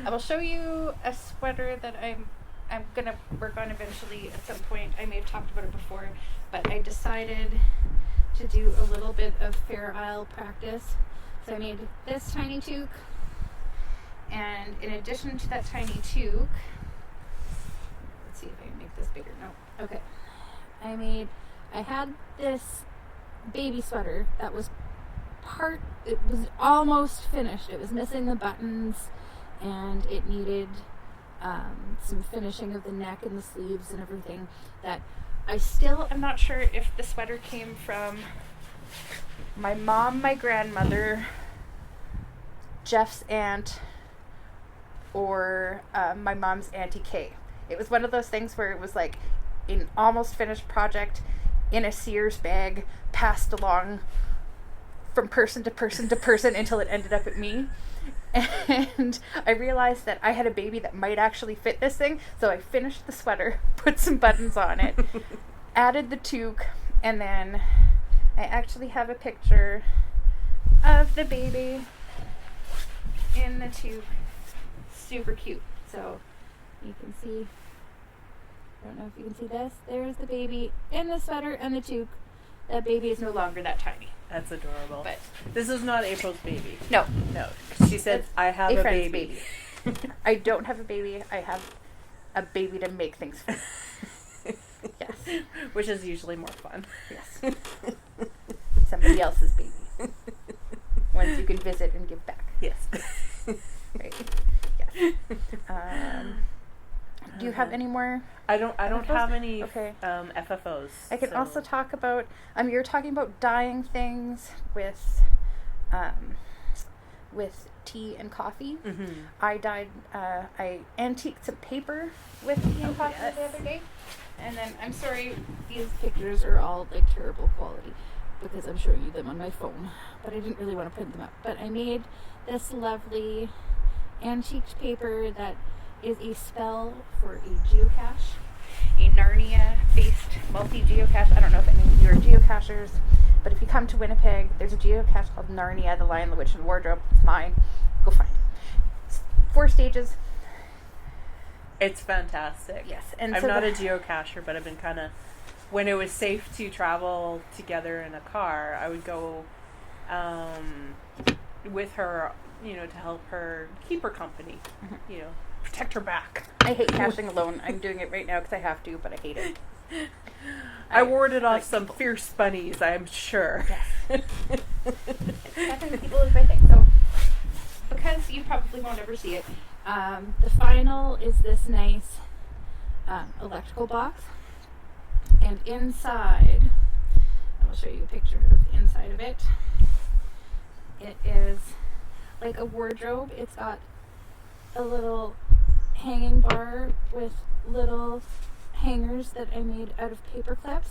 I will show you a sweater that I'm gonna work on eventually at some point. I may have talked about it before, but I decided to do a little bit of Fair Isle practice. So I made this tiny toque, and in addition to that tiny toque, let's see if I can make this bigger. No, okay. I had this baby sweater that was it was almost finished. It was missing the buttons, and it needed some finishing of the neck and the sleeves and everything. That I still am not sure if the sweater came from my mom, my grandmother, Jeff's aunt, or my mom's Auntie Kay. It was one of those things where it was like an almost finished project in a Sears bag, passed along from person to person to person until it ended up at me. And I realized that I had a baby that might actually fit this thing, so I finished the sweater, put some buttons on it, added the toque, and then I actually have a picture of the baby in the tube. Super cute. So you can see, I don't know if you can see this. There's the baby in the sweater and the toque. That baby is no longer that tiny. That's adorable. But this is not April's baby. no. No. She said, It's I have a friend's baby. I don't have a baby. I have a baby to make things fun. Yes. Which is usually more fun. Yes. Somebody else's baby. Ones you can visit and give back. Yes. Right. Yes. Do you have any more? I don't FFOs? have any Okay. FFOs. I can so. also talk about, you're talking about dyeing things with tea and coffee. Mm-hmm. I dyed, I antiqued some paper with tea and coffee yes. the other day. And then, I'm sorry, these pictures are all like terrible quality because I'm showing you them on my phone. But I didn't really want to print them up. But I made this lovely antiqued paper that is a spell for a geocache. A Narnia-based multi-geocache. I don't know if any of you are geocachers, but if you come to Winnipeg, there's a geocache called Narnia, the Lion, the Witch, and the Wardrobe. It's mine. Go find it. It's 4 stages. It's fantastic. Yes. And I'm so not a geocacher, but I've been kind of, when it was safe to travel together in a car, I would go with her, to help her keep her company, protect her back. I hate caching alone. I'm doing it right now because I have to, but I hate it. I warded off like some people. fierce bunnies, I'm sure. Yes. Caching people is my thing. So, because you probably won't ever see it, the final is this nice electrical box. And inside, I will show you a picture of the inside of it. It is like a wardrobe. It's got a little hanging bar with little hangers that I made out of paper clips,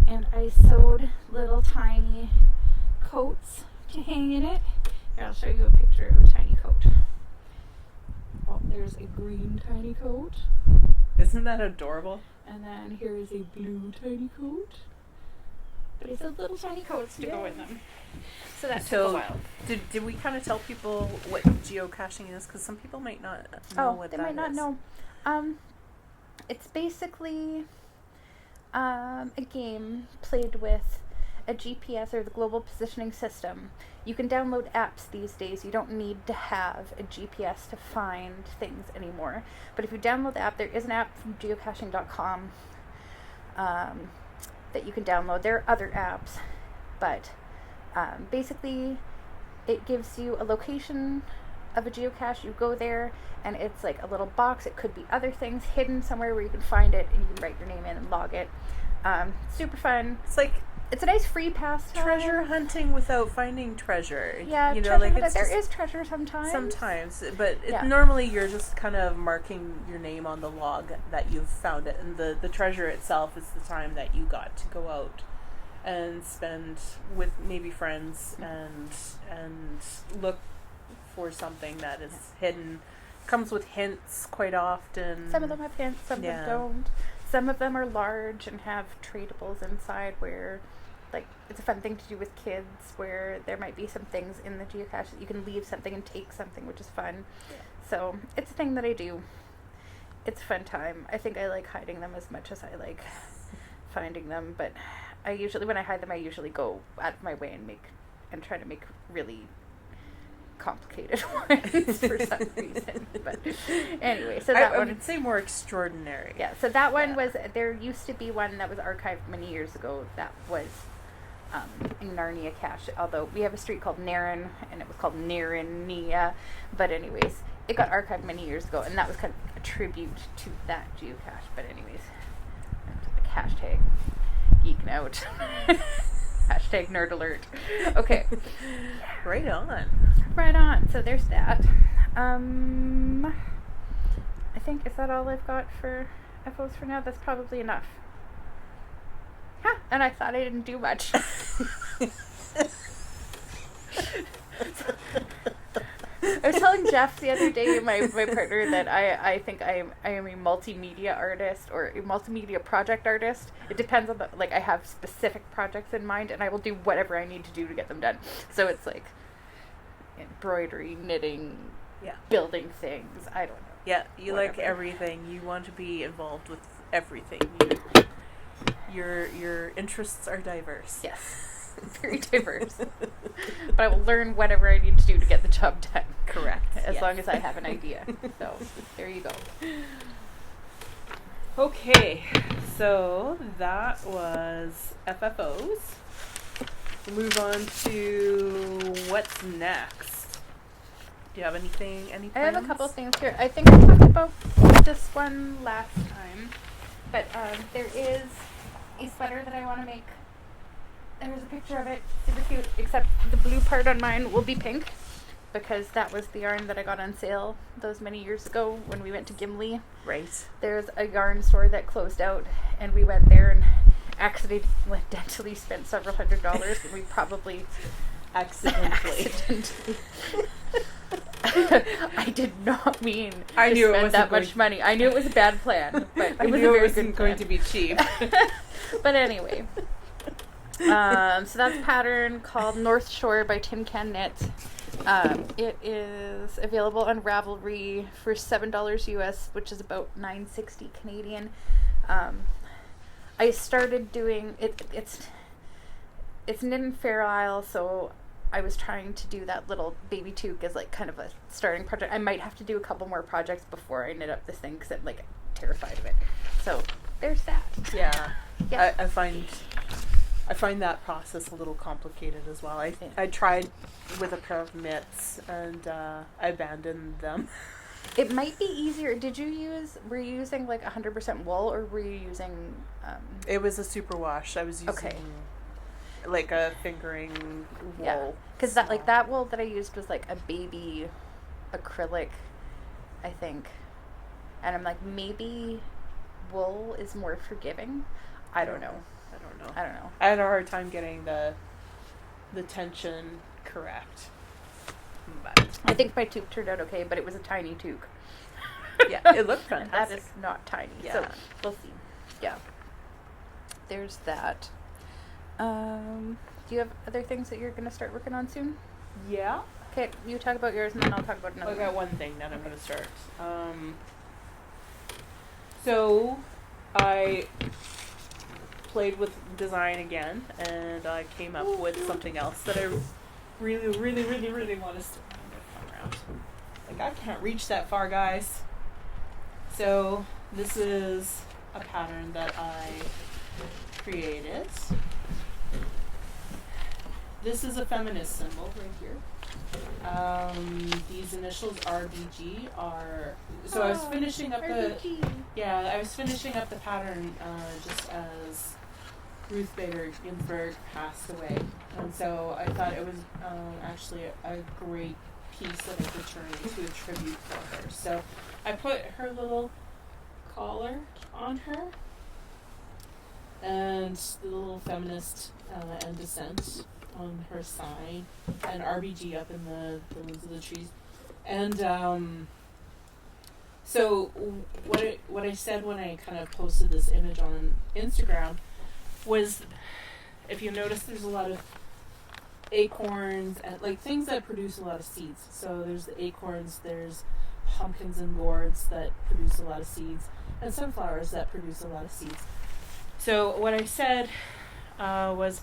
and I sewed little tiny coats to hang in it. Here, I'll show you a picture of a tiny coat. Oh, there's a green tiny coat, Isn't that adorable? and then here is a blue tiny coat. But it's a little tiny coats to go in them. So that took a while. Did we kind of tell people what geocaching is? Because some people might not know what they that might not is. know. It's basically a game played with a GPS, or the Global Positioning System. You can download apps these days. You don't need to have a GPS to find things anymore. But if you download the app, there is an app from geocaching.com that you can download. There are other apps, but basically it gives you a location of a geocache. You go there and it's like a little box. It could be other things hidden somewhere where you can find it and you can write your name in and log it. Super fun. It's a nice free pastime. Treasure hunting without finding treasure. Yeah, there is treasure sometimes. Sometimes, but Yeah. normally you're just kind of marking your name on the log that you've found it, and the treasure itself is the time that you got to go out and spend with maybe friends and look for something that is hidden. Comes with hints quite often. Some of them have hints, some of them don't. Some of them are large and have tradables inside where, like, it's a fun thing to do with kids, where there might be some things in the geocache that you can leave something and take something, which is fun. Yeah. So it's a thing that I do. It's a fun time. I think I like hiding them as much as I like finding them, but when I hide them, I usually go out of my way and try to make really complicated ones for some reason. But anyway, so that I one, would say more extraordinary. yeah, so that one was, there used to be one that was archived many years ago that was a Narnia cache, although we have a street called Naryn and it was called Narnia, but anyways, it got archived many years ago, and that was kind of a tribute to that geocache. But anyways, hashtag geeking out. Hashtag nerd alert. Okay. Right on. Right on. So there's that. I think, is that all I've got for FOs for now? That's probably enough. Huh. And I thought I didn't do much. I was telling Jeff the other day, my partner, that I think I am a multimedia artist or a multimedia project artist. It depends on like I have specific projects in mind, and I will do whatever I need to do to get them done. So it's like embroidery, knitting, building things. I don't know. Yeah, you Whatever. like everything. You want to be involved with everything. Your interests are diverse. Yes, very diverse. But I will learn whatever I need to do to get the job done. Correct. As yes. long as I have an idea. So there you go. Okay, so that was FFOs. We'll move on to what's next. Do you have anything? Any I have a plans? couple things here. I think I talked about this one last time, but there is a sweater that I want to make. There's a picture of it, super cute, except the blue part on mine will be pink, because that was the yarn that I got on sale those many years ago when we went to Gimli. Right. There's a yarn store that closed out, and we went there and accidentally spent several $100s, and we probably Accidentally. I did not mean I to knew it spend wasn't that going- much money. I knew it was a bad plan, but I it was knew a very it wasn't good going plan. to be cheap. But anyway, so that's a pattern called North Shore by Tin Can Knit. It is available on Ravelry for $7 US, which is about $9.60 Canadian. I started doing it. It's knit in Fair Isle, so I was trying to do that little baby toque as like kind of a starting project. I might have to do a couple more projects before I knit up this thing because I'm like terrified of it. So there's that. Yeah. Yeah. I find that process a little complicated as well. I tried with a pair of mitts and I abandoned them. It might be easier. Were you using like 100% wool, or were you using It was a superwash. I was using Okay. like a fingering wool. yeah, because that wool that I used was like a baby acrylic, I think, and I'm like, maybe wool is more forgiving. I don't know. I had a hard time getting the tension correct. But I think my toque turned out okay, but it was a tiny toque. yeah, it looked And fantastic. that is not tiny. Yeah. So we'll see. Yeah. There's that. Do you have other things that you're going to start working on soon? Yeah. Okay, you talk about yours and then I'll talk about another I got one thing that I'm going to start. So I played with design again, and I came up with something else that I really, really, really, really want to come around. Like, I can't reach that far, guys. So this is a pattern that I created. This is a feminist symbol right here. These initials RBG are. So I was finishing up I was finishing up the pattern just as Ruth Bader Ginsburg passed away, and so I thought it was actually a great piece that I could turn into a tribute for her. So I put her little collar on her, and the little feminist and dissent on her side, and RBG up in the leaves of the trees. And so what I said when I kind of posted this image on Instagram was, if you notice, there's a lot of acorns and like things that produce a lot of seeds. So there's the acorns, there's pumpkins and gourds that produce a lot of seeds, and sunflowers that produce a lot of seeds. So what I said was,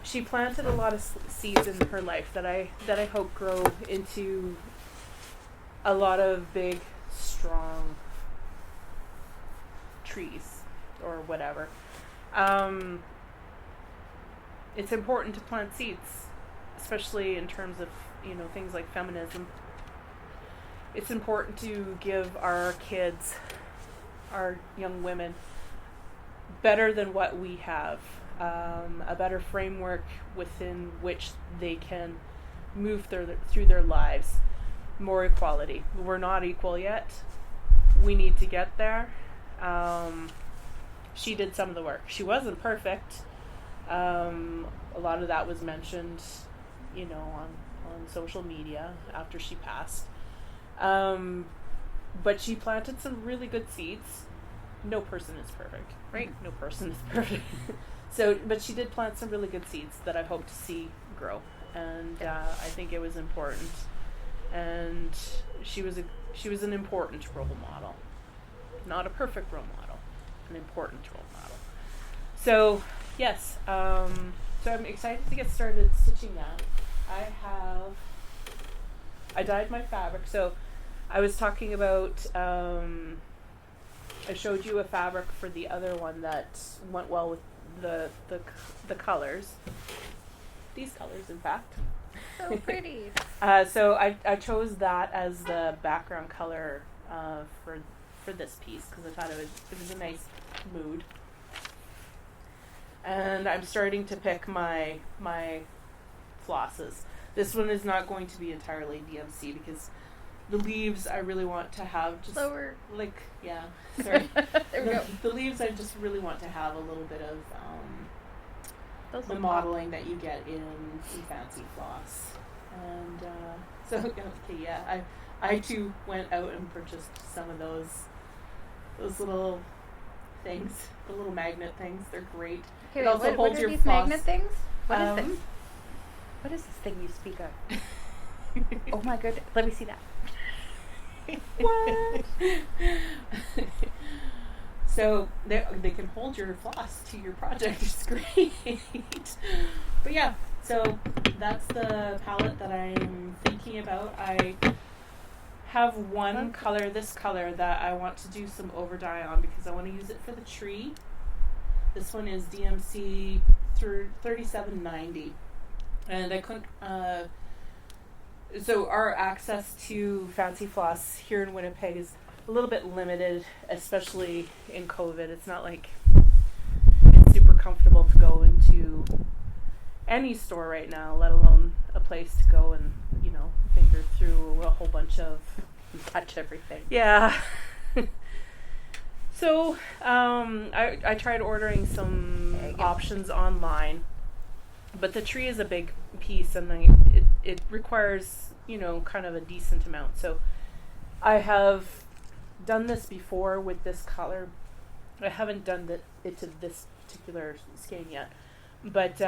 she planted a lot of seeds in her life that I hope grow into a lot of big, strong trees or whatever. It's important to plant seeds, especially in terms of, things like feminism. It's important to give our kids, our young women, better than what we have. A better framework within which they can move through their lives. More equality. We're not equal yet. We need to get there. She did some of the work. She wasn't perfect. A lot of that was mentioned, on social media after she passed. But she planted some really good seeds. No person is perfect, right? No person is perfect. So, but she did plant some really good seeds that I hope to see grow, and I think it was important. And she was an important role model, not a perfect role model, an important role model. So yes, so I'm excited to get started stitching that. I dyed my fabric. So I was talking about, I showed you a fabric for the other one that went well with the colors. These colors, in fact. So pretty. So I chose that as the background color for this piece because I thought it was a nice mood. And I'm starting to pick my flosses. This one is not going to be entirely DMC because the leaves I really want to have just Lower. like, yeah, sorry. There we go. The leaves I just really want to have a little bit of Those the look modeling that you get in fancy floss. And so okay, yeah, I too went out and purchased some of those little things, the little magnet things. They're great. Okay, It also what holds are your these floss. magnet things? What is Um, this? What is this thing you speak of? Oh my goodness. Let me see that. What? So they can hold your floss to your project. It's great. But yeah, so that's the palette that I'm thinking about. I have one color, this color, that I want to do some over dye on because I want to use it for the tree. This one is DMC 3790. And I couldn't, so our access to fancy floss here in Winnipeg is a little bit limited, especially in COVID. It's not like it's super comfortable to go into any store right now, let alone a place to go and, finger through a whole bunch of Touch everything. yeah. So I tried ordering some options online, but the tree is a big piece and it requires, kind of a decent amount. So I have done this before with this color. I haven't done it to this particular skein yet, but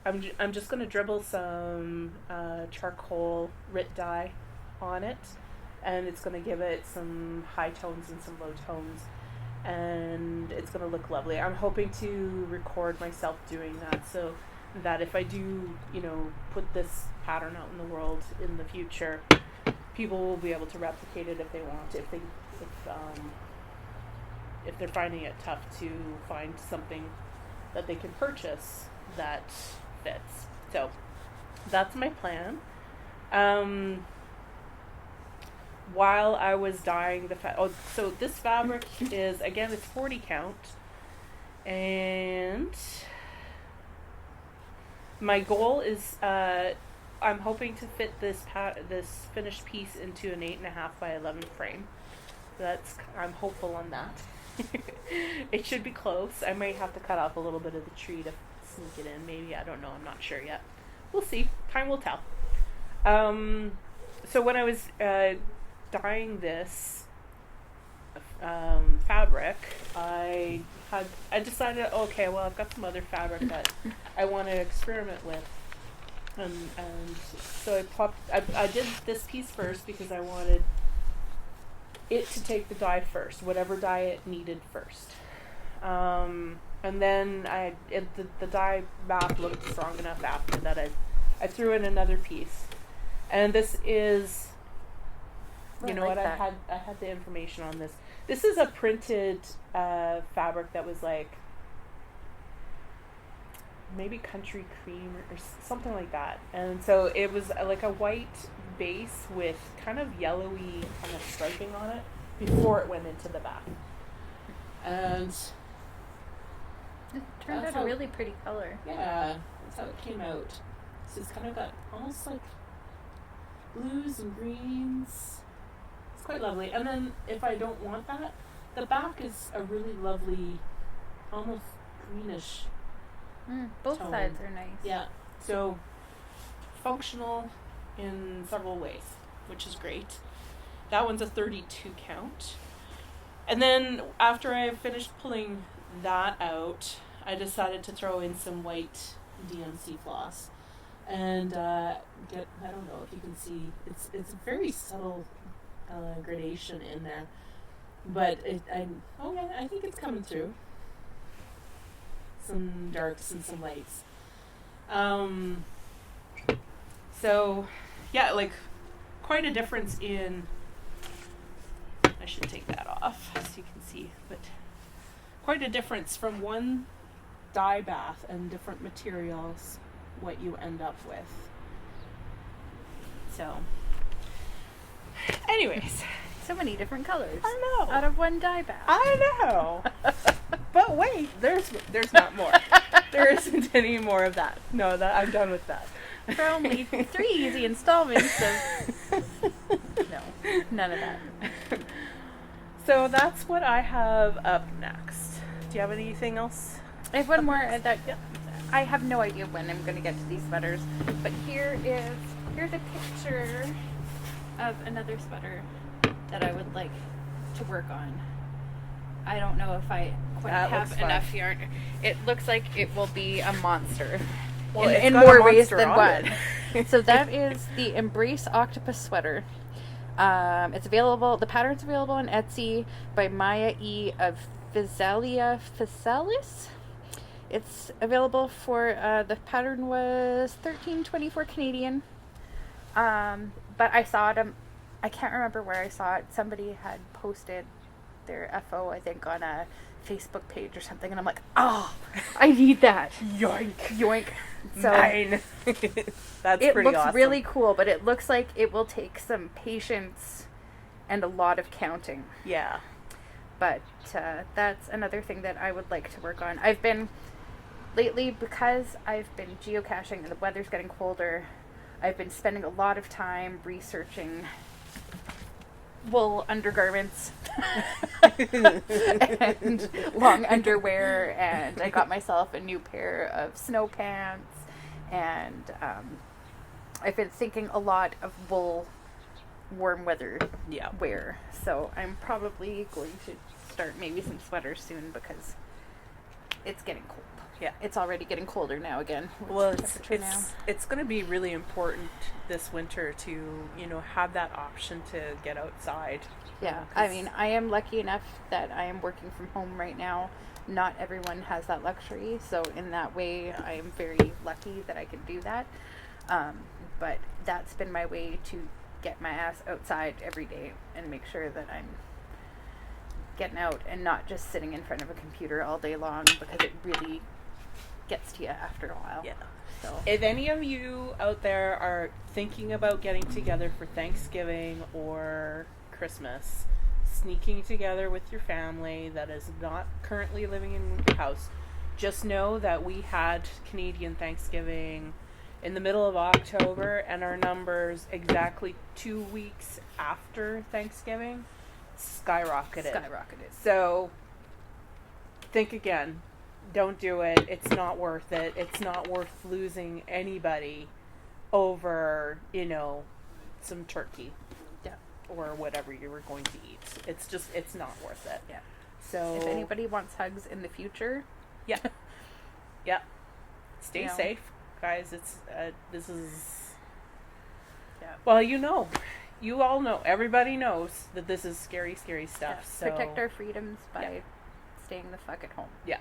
I'm just going to dribble some charcoal Rit dye on it, and it's going to give it some high tones and some low tones, and it's going to look lovely. I'm hoping to record myself doing that so that if I do, put this pattern out in the world in the future, people will be able to replicate it if they want, if they're finding it tough to find something that they can purchase that fits. So that's my plan. While I was dyeing so this fabric is, again, it's 40 count, and my goal is I'm hoping to fit this finished piece into an 8.5 by 11 frame. I'm hopeful on that. It should be close. I might have to cut off a little bit of the tree to sneak it in. Maybe, I don't know. I'm not sure yet. We'll see. Time will tell. So when I was dyeing this fabric, I decided, okay, well, I've got some other fabric that I want to experiment with, and so I did this piece first because I wanted it to take the dye first, whatever dye it needed first, and then the dye bath looked strong enough after that. I threw in another piece, and this is, I had the information on this. This is a printed fabric that was like maybe country cream or something like that, and so it was like a white base with kind of yellowy kind of striping on it before it went into the bath, and It turned out a really pretty color. yeah, that's how it came out. So it's kind of got almost like blues and greens. It's quite lovely. And then if I don't want that, the back is a really lovely, almost greenish. Both Tone. sides are nice. Yeah. So functional in several ways, which is great. That one's a 32 count. And then after I finished pulling that out, I decided to throw in some white DMC floss. And I don't know if you can see, it's a very subtle gradation in there. But I think it's coming through. Some darks and some lights. So, yeah, like, quite a difference in, I should take that off so you can see, but quite a difference from one dye bath and different materials, what you end up with. So, anyways. So many different colors. I know. Out of one dye bath. I know. But wait, there's not more. There isn't any more of that. No, I'm done with that. For only 3 easy installments of... No, none of that. So that's what I have up next. Do you have anything else? I have one more that I have no idea when I'm going to get to these sweaters, but here's a picture of another sweater that I would like to work on. I don't know if I quite have enough yarn. It looks like it will be a monster. Well, in more ways than one. So that is the Embrace Octopus sweater. It's available. The pattern's available on Etsy by Maya E. of Physalia Physalis. It's available for the pattern was $13.24 Canadian. But I saw it. I can't remember where I saw it. Somebody had posted their FO, I think, on a Facebook page or something, and I'm like, oh, I need that. Yoink. So Mine. That's it pretty looks awesome. really cool, but it looks like it will take some patience and a lot of counting. Yeah. But that's another thing that I would like to work on. I've been, lately, because I've been geocaching and the weather's getting colder, I've been spending a lot of time researching wool undergarments and long underwear, and I got myself a new pair of snow pants, and I've been thinking a lot of wool warm weather wear, so I'm probably going to start maybe some sweaters soon because it's getting cold. Yeah, it's already getting colder now again. Well, it's going to be really important this winter to have that option to get outside. Yeah, I mean, I am lucky enough that I am working from home right now. Not everyone has that luxury, so in that way, I am very lucky that I can do that. But that's been my way to get my ass outside every day and make sure that I'm getting out and not just sitting in front of a computer all day long, because it really gets to you after a while. Yeah. So if any of you out there are thinking about getting together for Thanksgiving or Christmas, sneaking together with your family that is not currently living in your house, just know that we had Canadian Thanksgiving in the middle of October, and our numbers exactly 2 weeks after Thanksgiving skyrocketed. So think again. Don't do it. It's not worth it. It's not worth losing anybody over, some turkey. Yeah. Or whatever you were going to eat. It's not worth it. Yeah. So if anybody wants hugs in the future, yeah. Stay safe, guys. This is well, you all know, everybody knows that this is scary stuff. Yeah. So Protect our freedoms by staying the fuck at home. Yeah.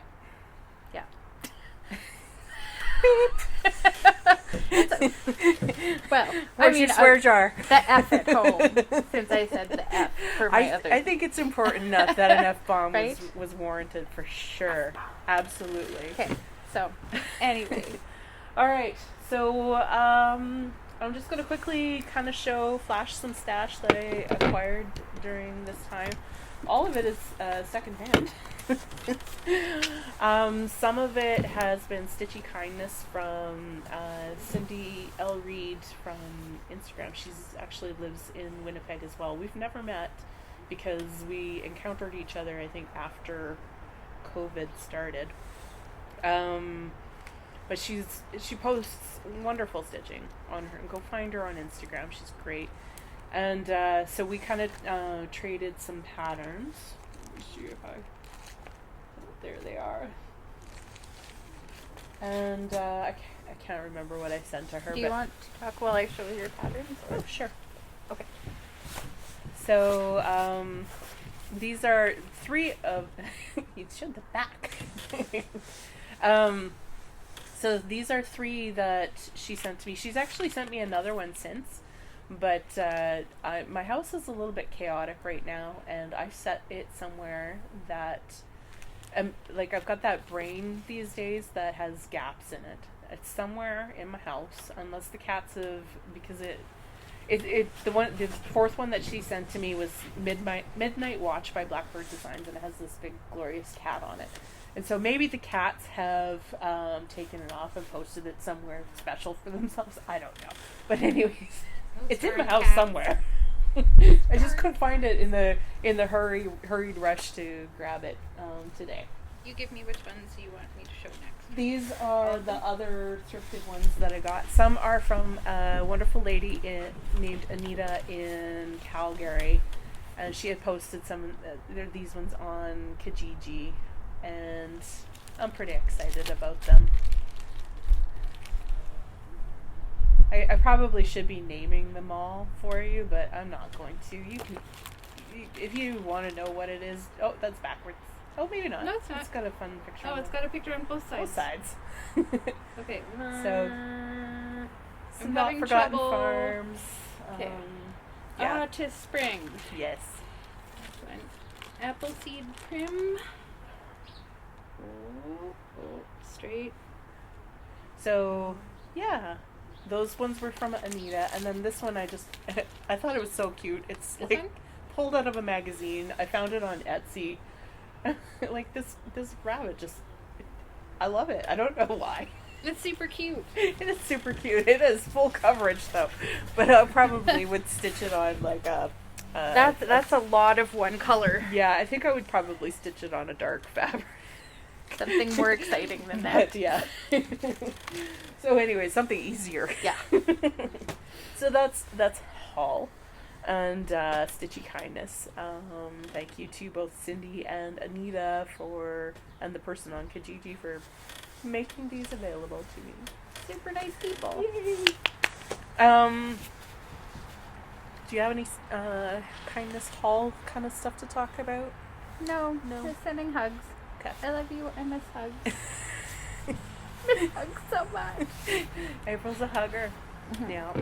Well, where's your swear jar? The F at home, since I said the F for my other. I think it's important enough that an F-bomb right? was warranted for sure. Absolutely. Okay, so anyway. All right, so I'm just going to quickly kind of flash some stash that I acquired during this time. All of it is secondhand. Some of it has been stitchy kindness from Cindy L. Reed from Instagram. She's actually lives in Winnipeg as well. We've never met because we encountered each other, I think, after COVID started. But she posts wonderful stitching on her. Go find her on Instagram. She's great. And so we kind of traded some patterns. Let me see if there they are. And I can't remember what I sent to her. Do you want to talk while I show your patterns? Or? Oh, sure. Okay. So these are 3 of... you showed the back. So these are 3 that she sent to me. She's actually sent me another one since. But my house is a little bit chaotic right now, and I set it somewhere that... like, I've got that brain these days that has gaps in it. It's somewhere in my house, unless the cats have... Because the 4th one that she sent to me was Midnight Watch by Blackbird Designs, and it has this big glorious cat on it. And so maybe the cats have taken it off and posted it somewhere special for themselves. I don't know. But anyways, it's in my house somewhere. I just couldn't find it in the hurried rush to grab it today. You give me which ones you want me to show next. These are the other thrifted ones that I got. Some are from a wonderful lady named Anita in Calgary, and she had posted some. These ones on Kijiji, and I'm pretty excited about them. I probably should be naming them all for you, but I'm not going to. You can, if you want to know what it is. Oh, that's backwards. Oh, maybe not. No, it's not. It's got a fun picture. Oh, it's got a picture on both sides. Both sides. Okay. So, some I'm Not having Forgotten trouble. Farms. Okay. Yeah. Tis spring. Yes. This one. Appleseed prim. Oh, straight. So, yeah. Those ones were from Anita, and then this one I thought it was so cute. It's This like one? pulled out of a magazine. I found it on Etsy. Like this rabbit I love it. I don't know why. It's super cute. It is super cute. It is full coverage though, but I probably would stitch it on like a. That's a lot of one color. Yeah, I think I would probably stitch it on a dark fabric. Something more exciting than that. But, yeah. So anyway, something easier. Yeah. So that's Hall and Stitchy Kindness. Thank you to both Cindy and Anita and the person on Kijiji for making these available to me. Super nice people. Yay! Do you have any kindness Hall kind of stuff to talk about? No. No. Just sending hugs. Okay. I love you. I miss hugs. Miss hugs so much. April's a hugger. Mhm. Yeah.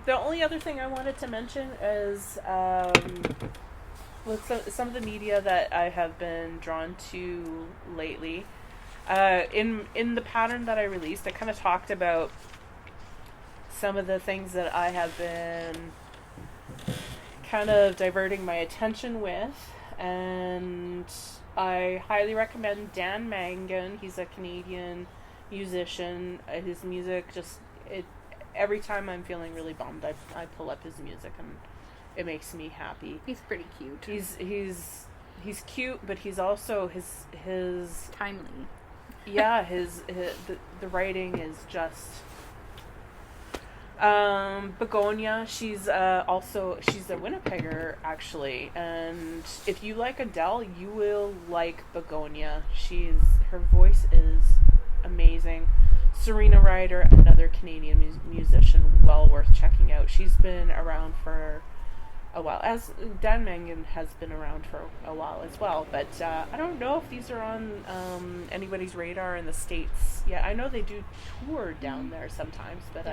The only other thing I wanted to mention is with some of the media that I have been drawn to lately. In the pattern that I released, I kind of talked about some of the things that I have been kind of diverting my attention with, and I highly recommend Dan Mangan. He's a Canadian musician. His music every time I'm feeling really bummed, I pull up his music and it makes me happy. He's pretty cute. He's cute, but he's also his timely. yeah, the writing is just Begonia. She's a Winnipegger actually, and if you like Adele, you will like Begonia. Her voice is amazing. Serena Ryder, another Canadian musician, well worth checking out. She's been around for a while, as Dan Mangan has been around for a while as well, but I don't know if these are on anybody's radar in the States. Yeah, I know they do tour down there sometimes, but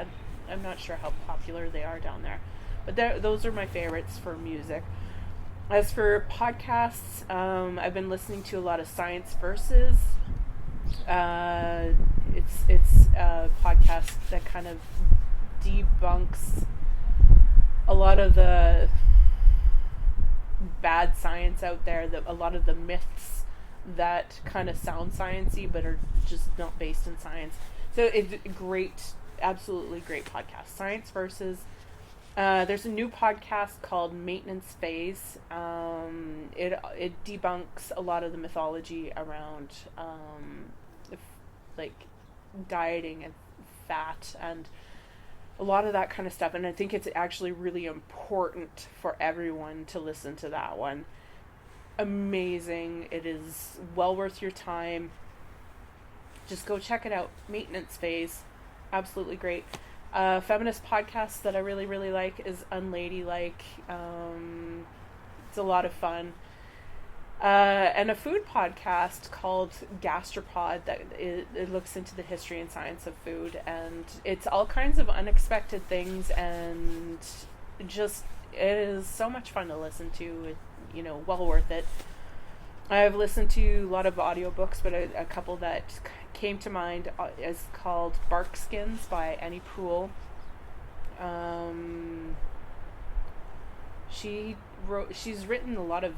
I'm not sure how popular they are down there. But those are my favorites for music. As for podcasts, I've been listening to a lot of Science Versus. It's a podcast that kind of debunks a lot of the bad science out there, a lot of the myths that kind of sound sciencey but are just not based in science. So it's great, absolutely great podcast. Science Versus. There's a new podcast called Maintenance Phase. It debunks a lot of the mythology around like dieting and fat and a lot of that kind of stuff. And I think it's actually really important for everyone to listen to that one. Amazing. It is well worth your time. Just go check it out. Maintenance Phase. Absolutely great. Feminist podcast that I really, really like is Unladylike. It's a lot of fun. And a food podcast called Gastropod that it looks into the history and science of food, and it's all kinds of unexpected things, and just it is so much fun to listen to. Well worth it. I've listened to a lot of audiobooks, but a couple that came to mind is called Bark Skins by Annie Proulx. She's written a lot of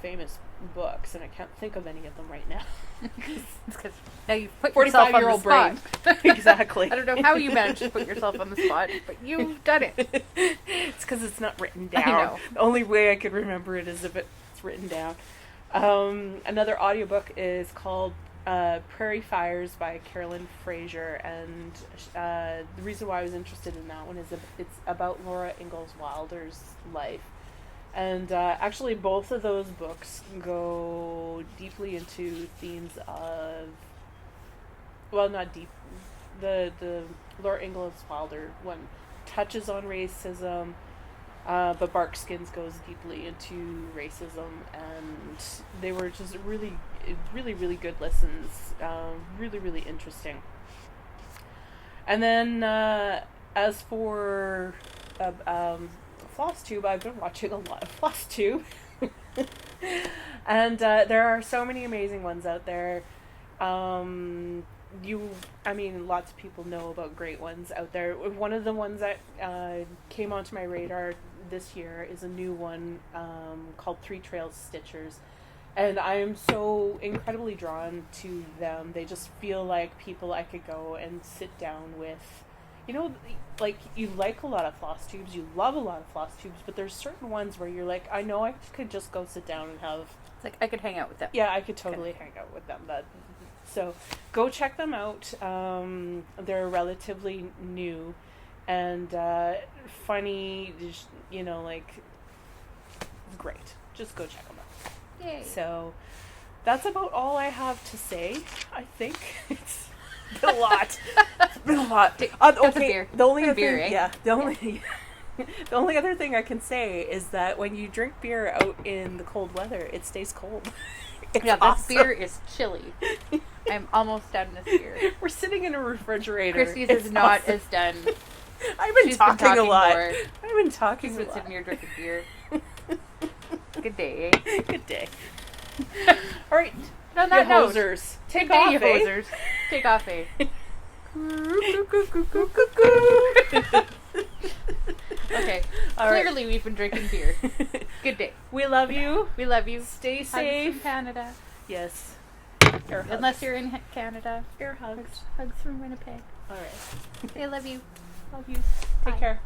famous books, and I can't think of any of them right now. It's because now you've put yourself on the spot. Brain. Exactly. I don't know how you managed to put yourself on the spot, but you've done it. It's because it's not written down. I know. The only way I could remember it is if it's written down. Another audiobook is called Prairie Fires by Carolyn Fraser, and the reason why I was interested in that one is it's about Laura Ingalls Wilder's life. And actually both of those books go deeply into themes of, well, not deep, the Laura Ingalls Wilder one touches on racism, but Bark Skins goes deeply into racism, and they were just really, really, really good listens, really, really interesting. And then as for Flosstube, I've been watching a lot of Flosstube. And there are so many amazing ones out there. Lots of people know about great ones out there. One of the ones that came onto my radar this year is a new one called Three Trails Stitchers. And I am so incredibly drawn to them. They just feel like people I could go and sit down with. Like, you like a lot of floss tubes, you love a lot of floss tubes, but there's certain ones where you're like, I know I could just go sit down and have... It's like, I could hang out with them. Yeah, I could totally hang out with them. So, go check them out. They're relatively new and funny, great. Just go check them out. Yay. So, that's about all I have to say, I think. It's been a lot. It's been a lot. That's a beer. The only That's a other beer, thing, eh? yeah, the only other thing I can say is that when you drink beer out in the cold weather, it stays cold. It's This beer is chilly. I'm almost done this beer. We're sitting in a refrigerator. Christy's is not as done. I've been talking a lot. More. I've been talking She's a been lot. sitting here drinking beer. Good day, eh? Good day. All right. On that you note, hosers. Take good day, off, you eh? hosers. Take off, eh? Okay. Clearly, we've been drinking beer. Good day. We love you. We love you. Stay Hugs safe. from Canada. Yes. Air hugs. Unless you're in Canada. Air hugs. Hugs from Winnipeg. All right. I love you. Love you. Bye. Take care.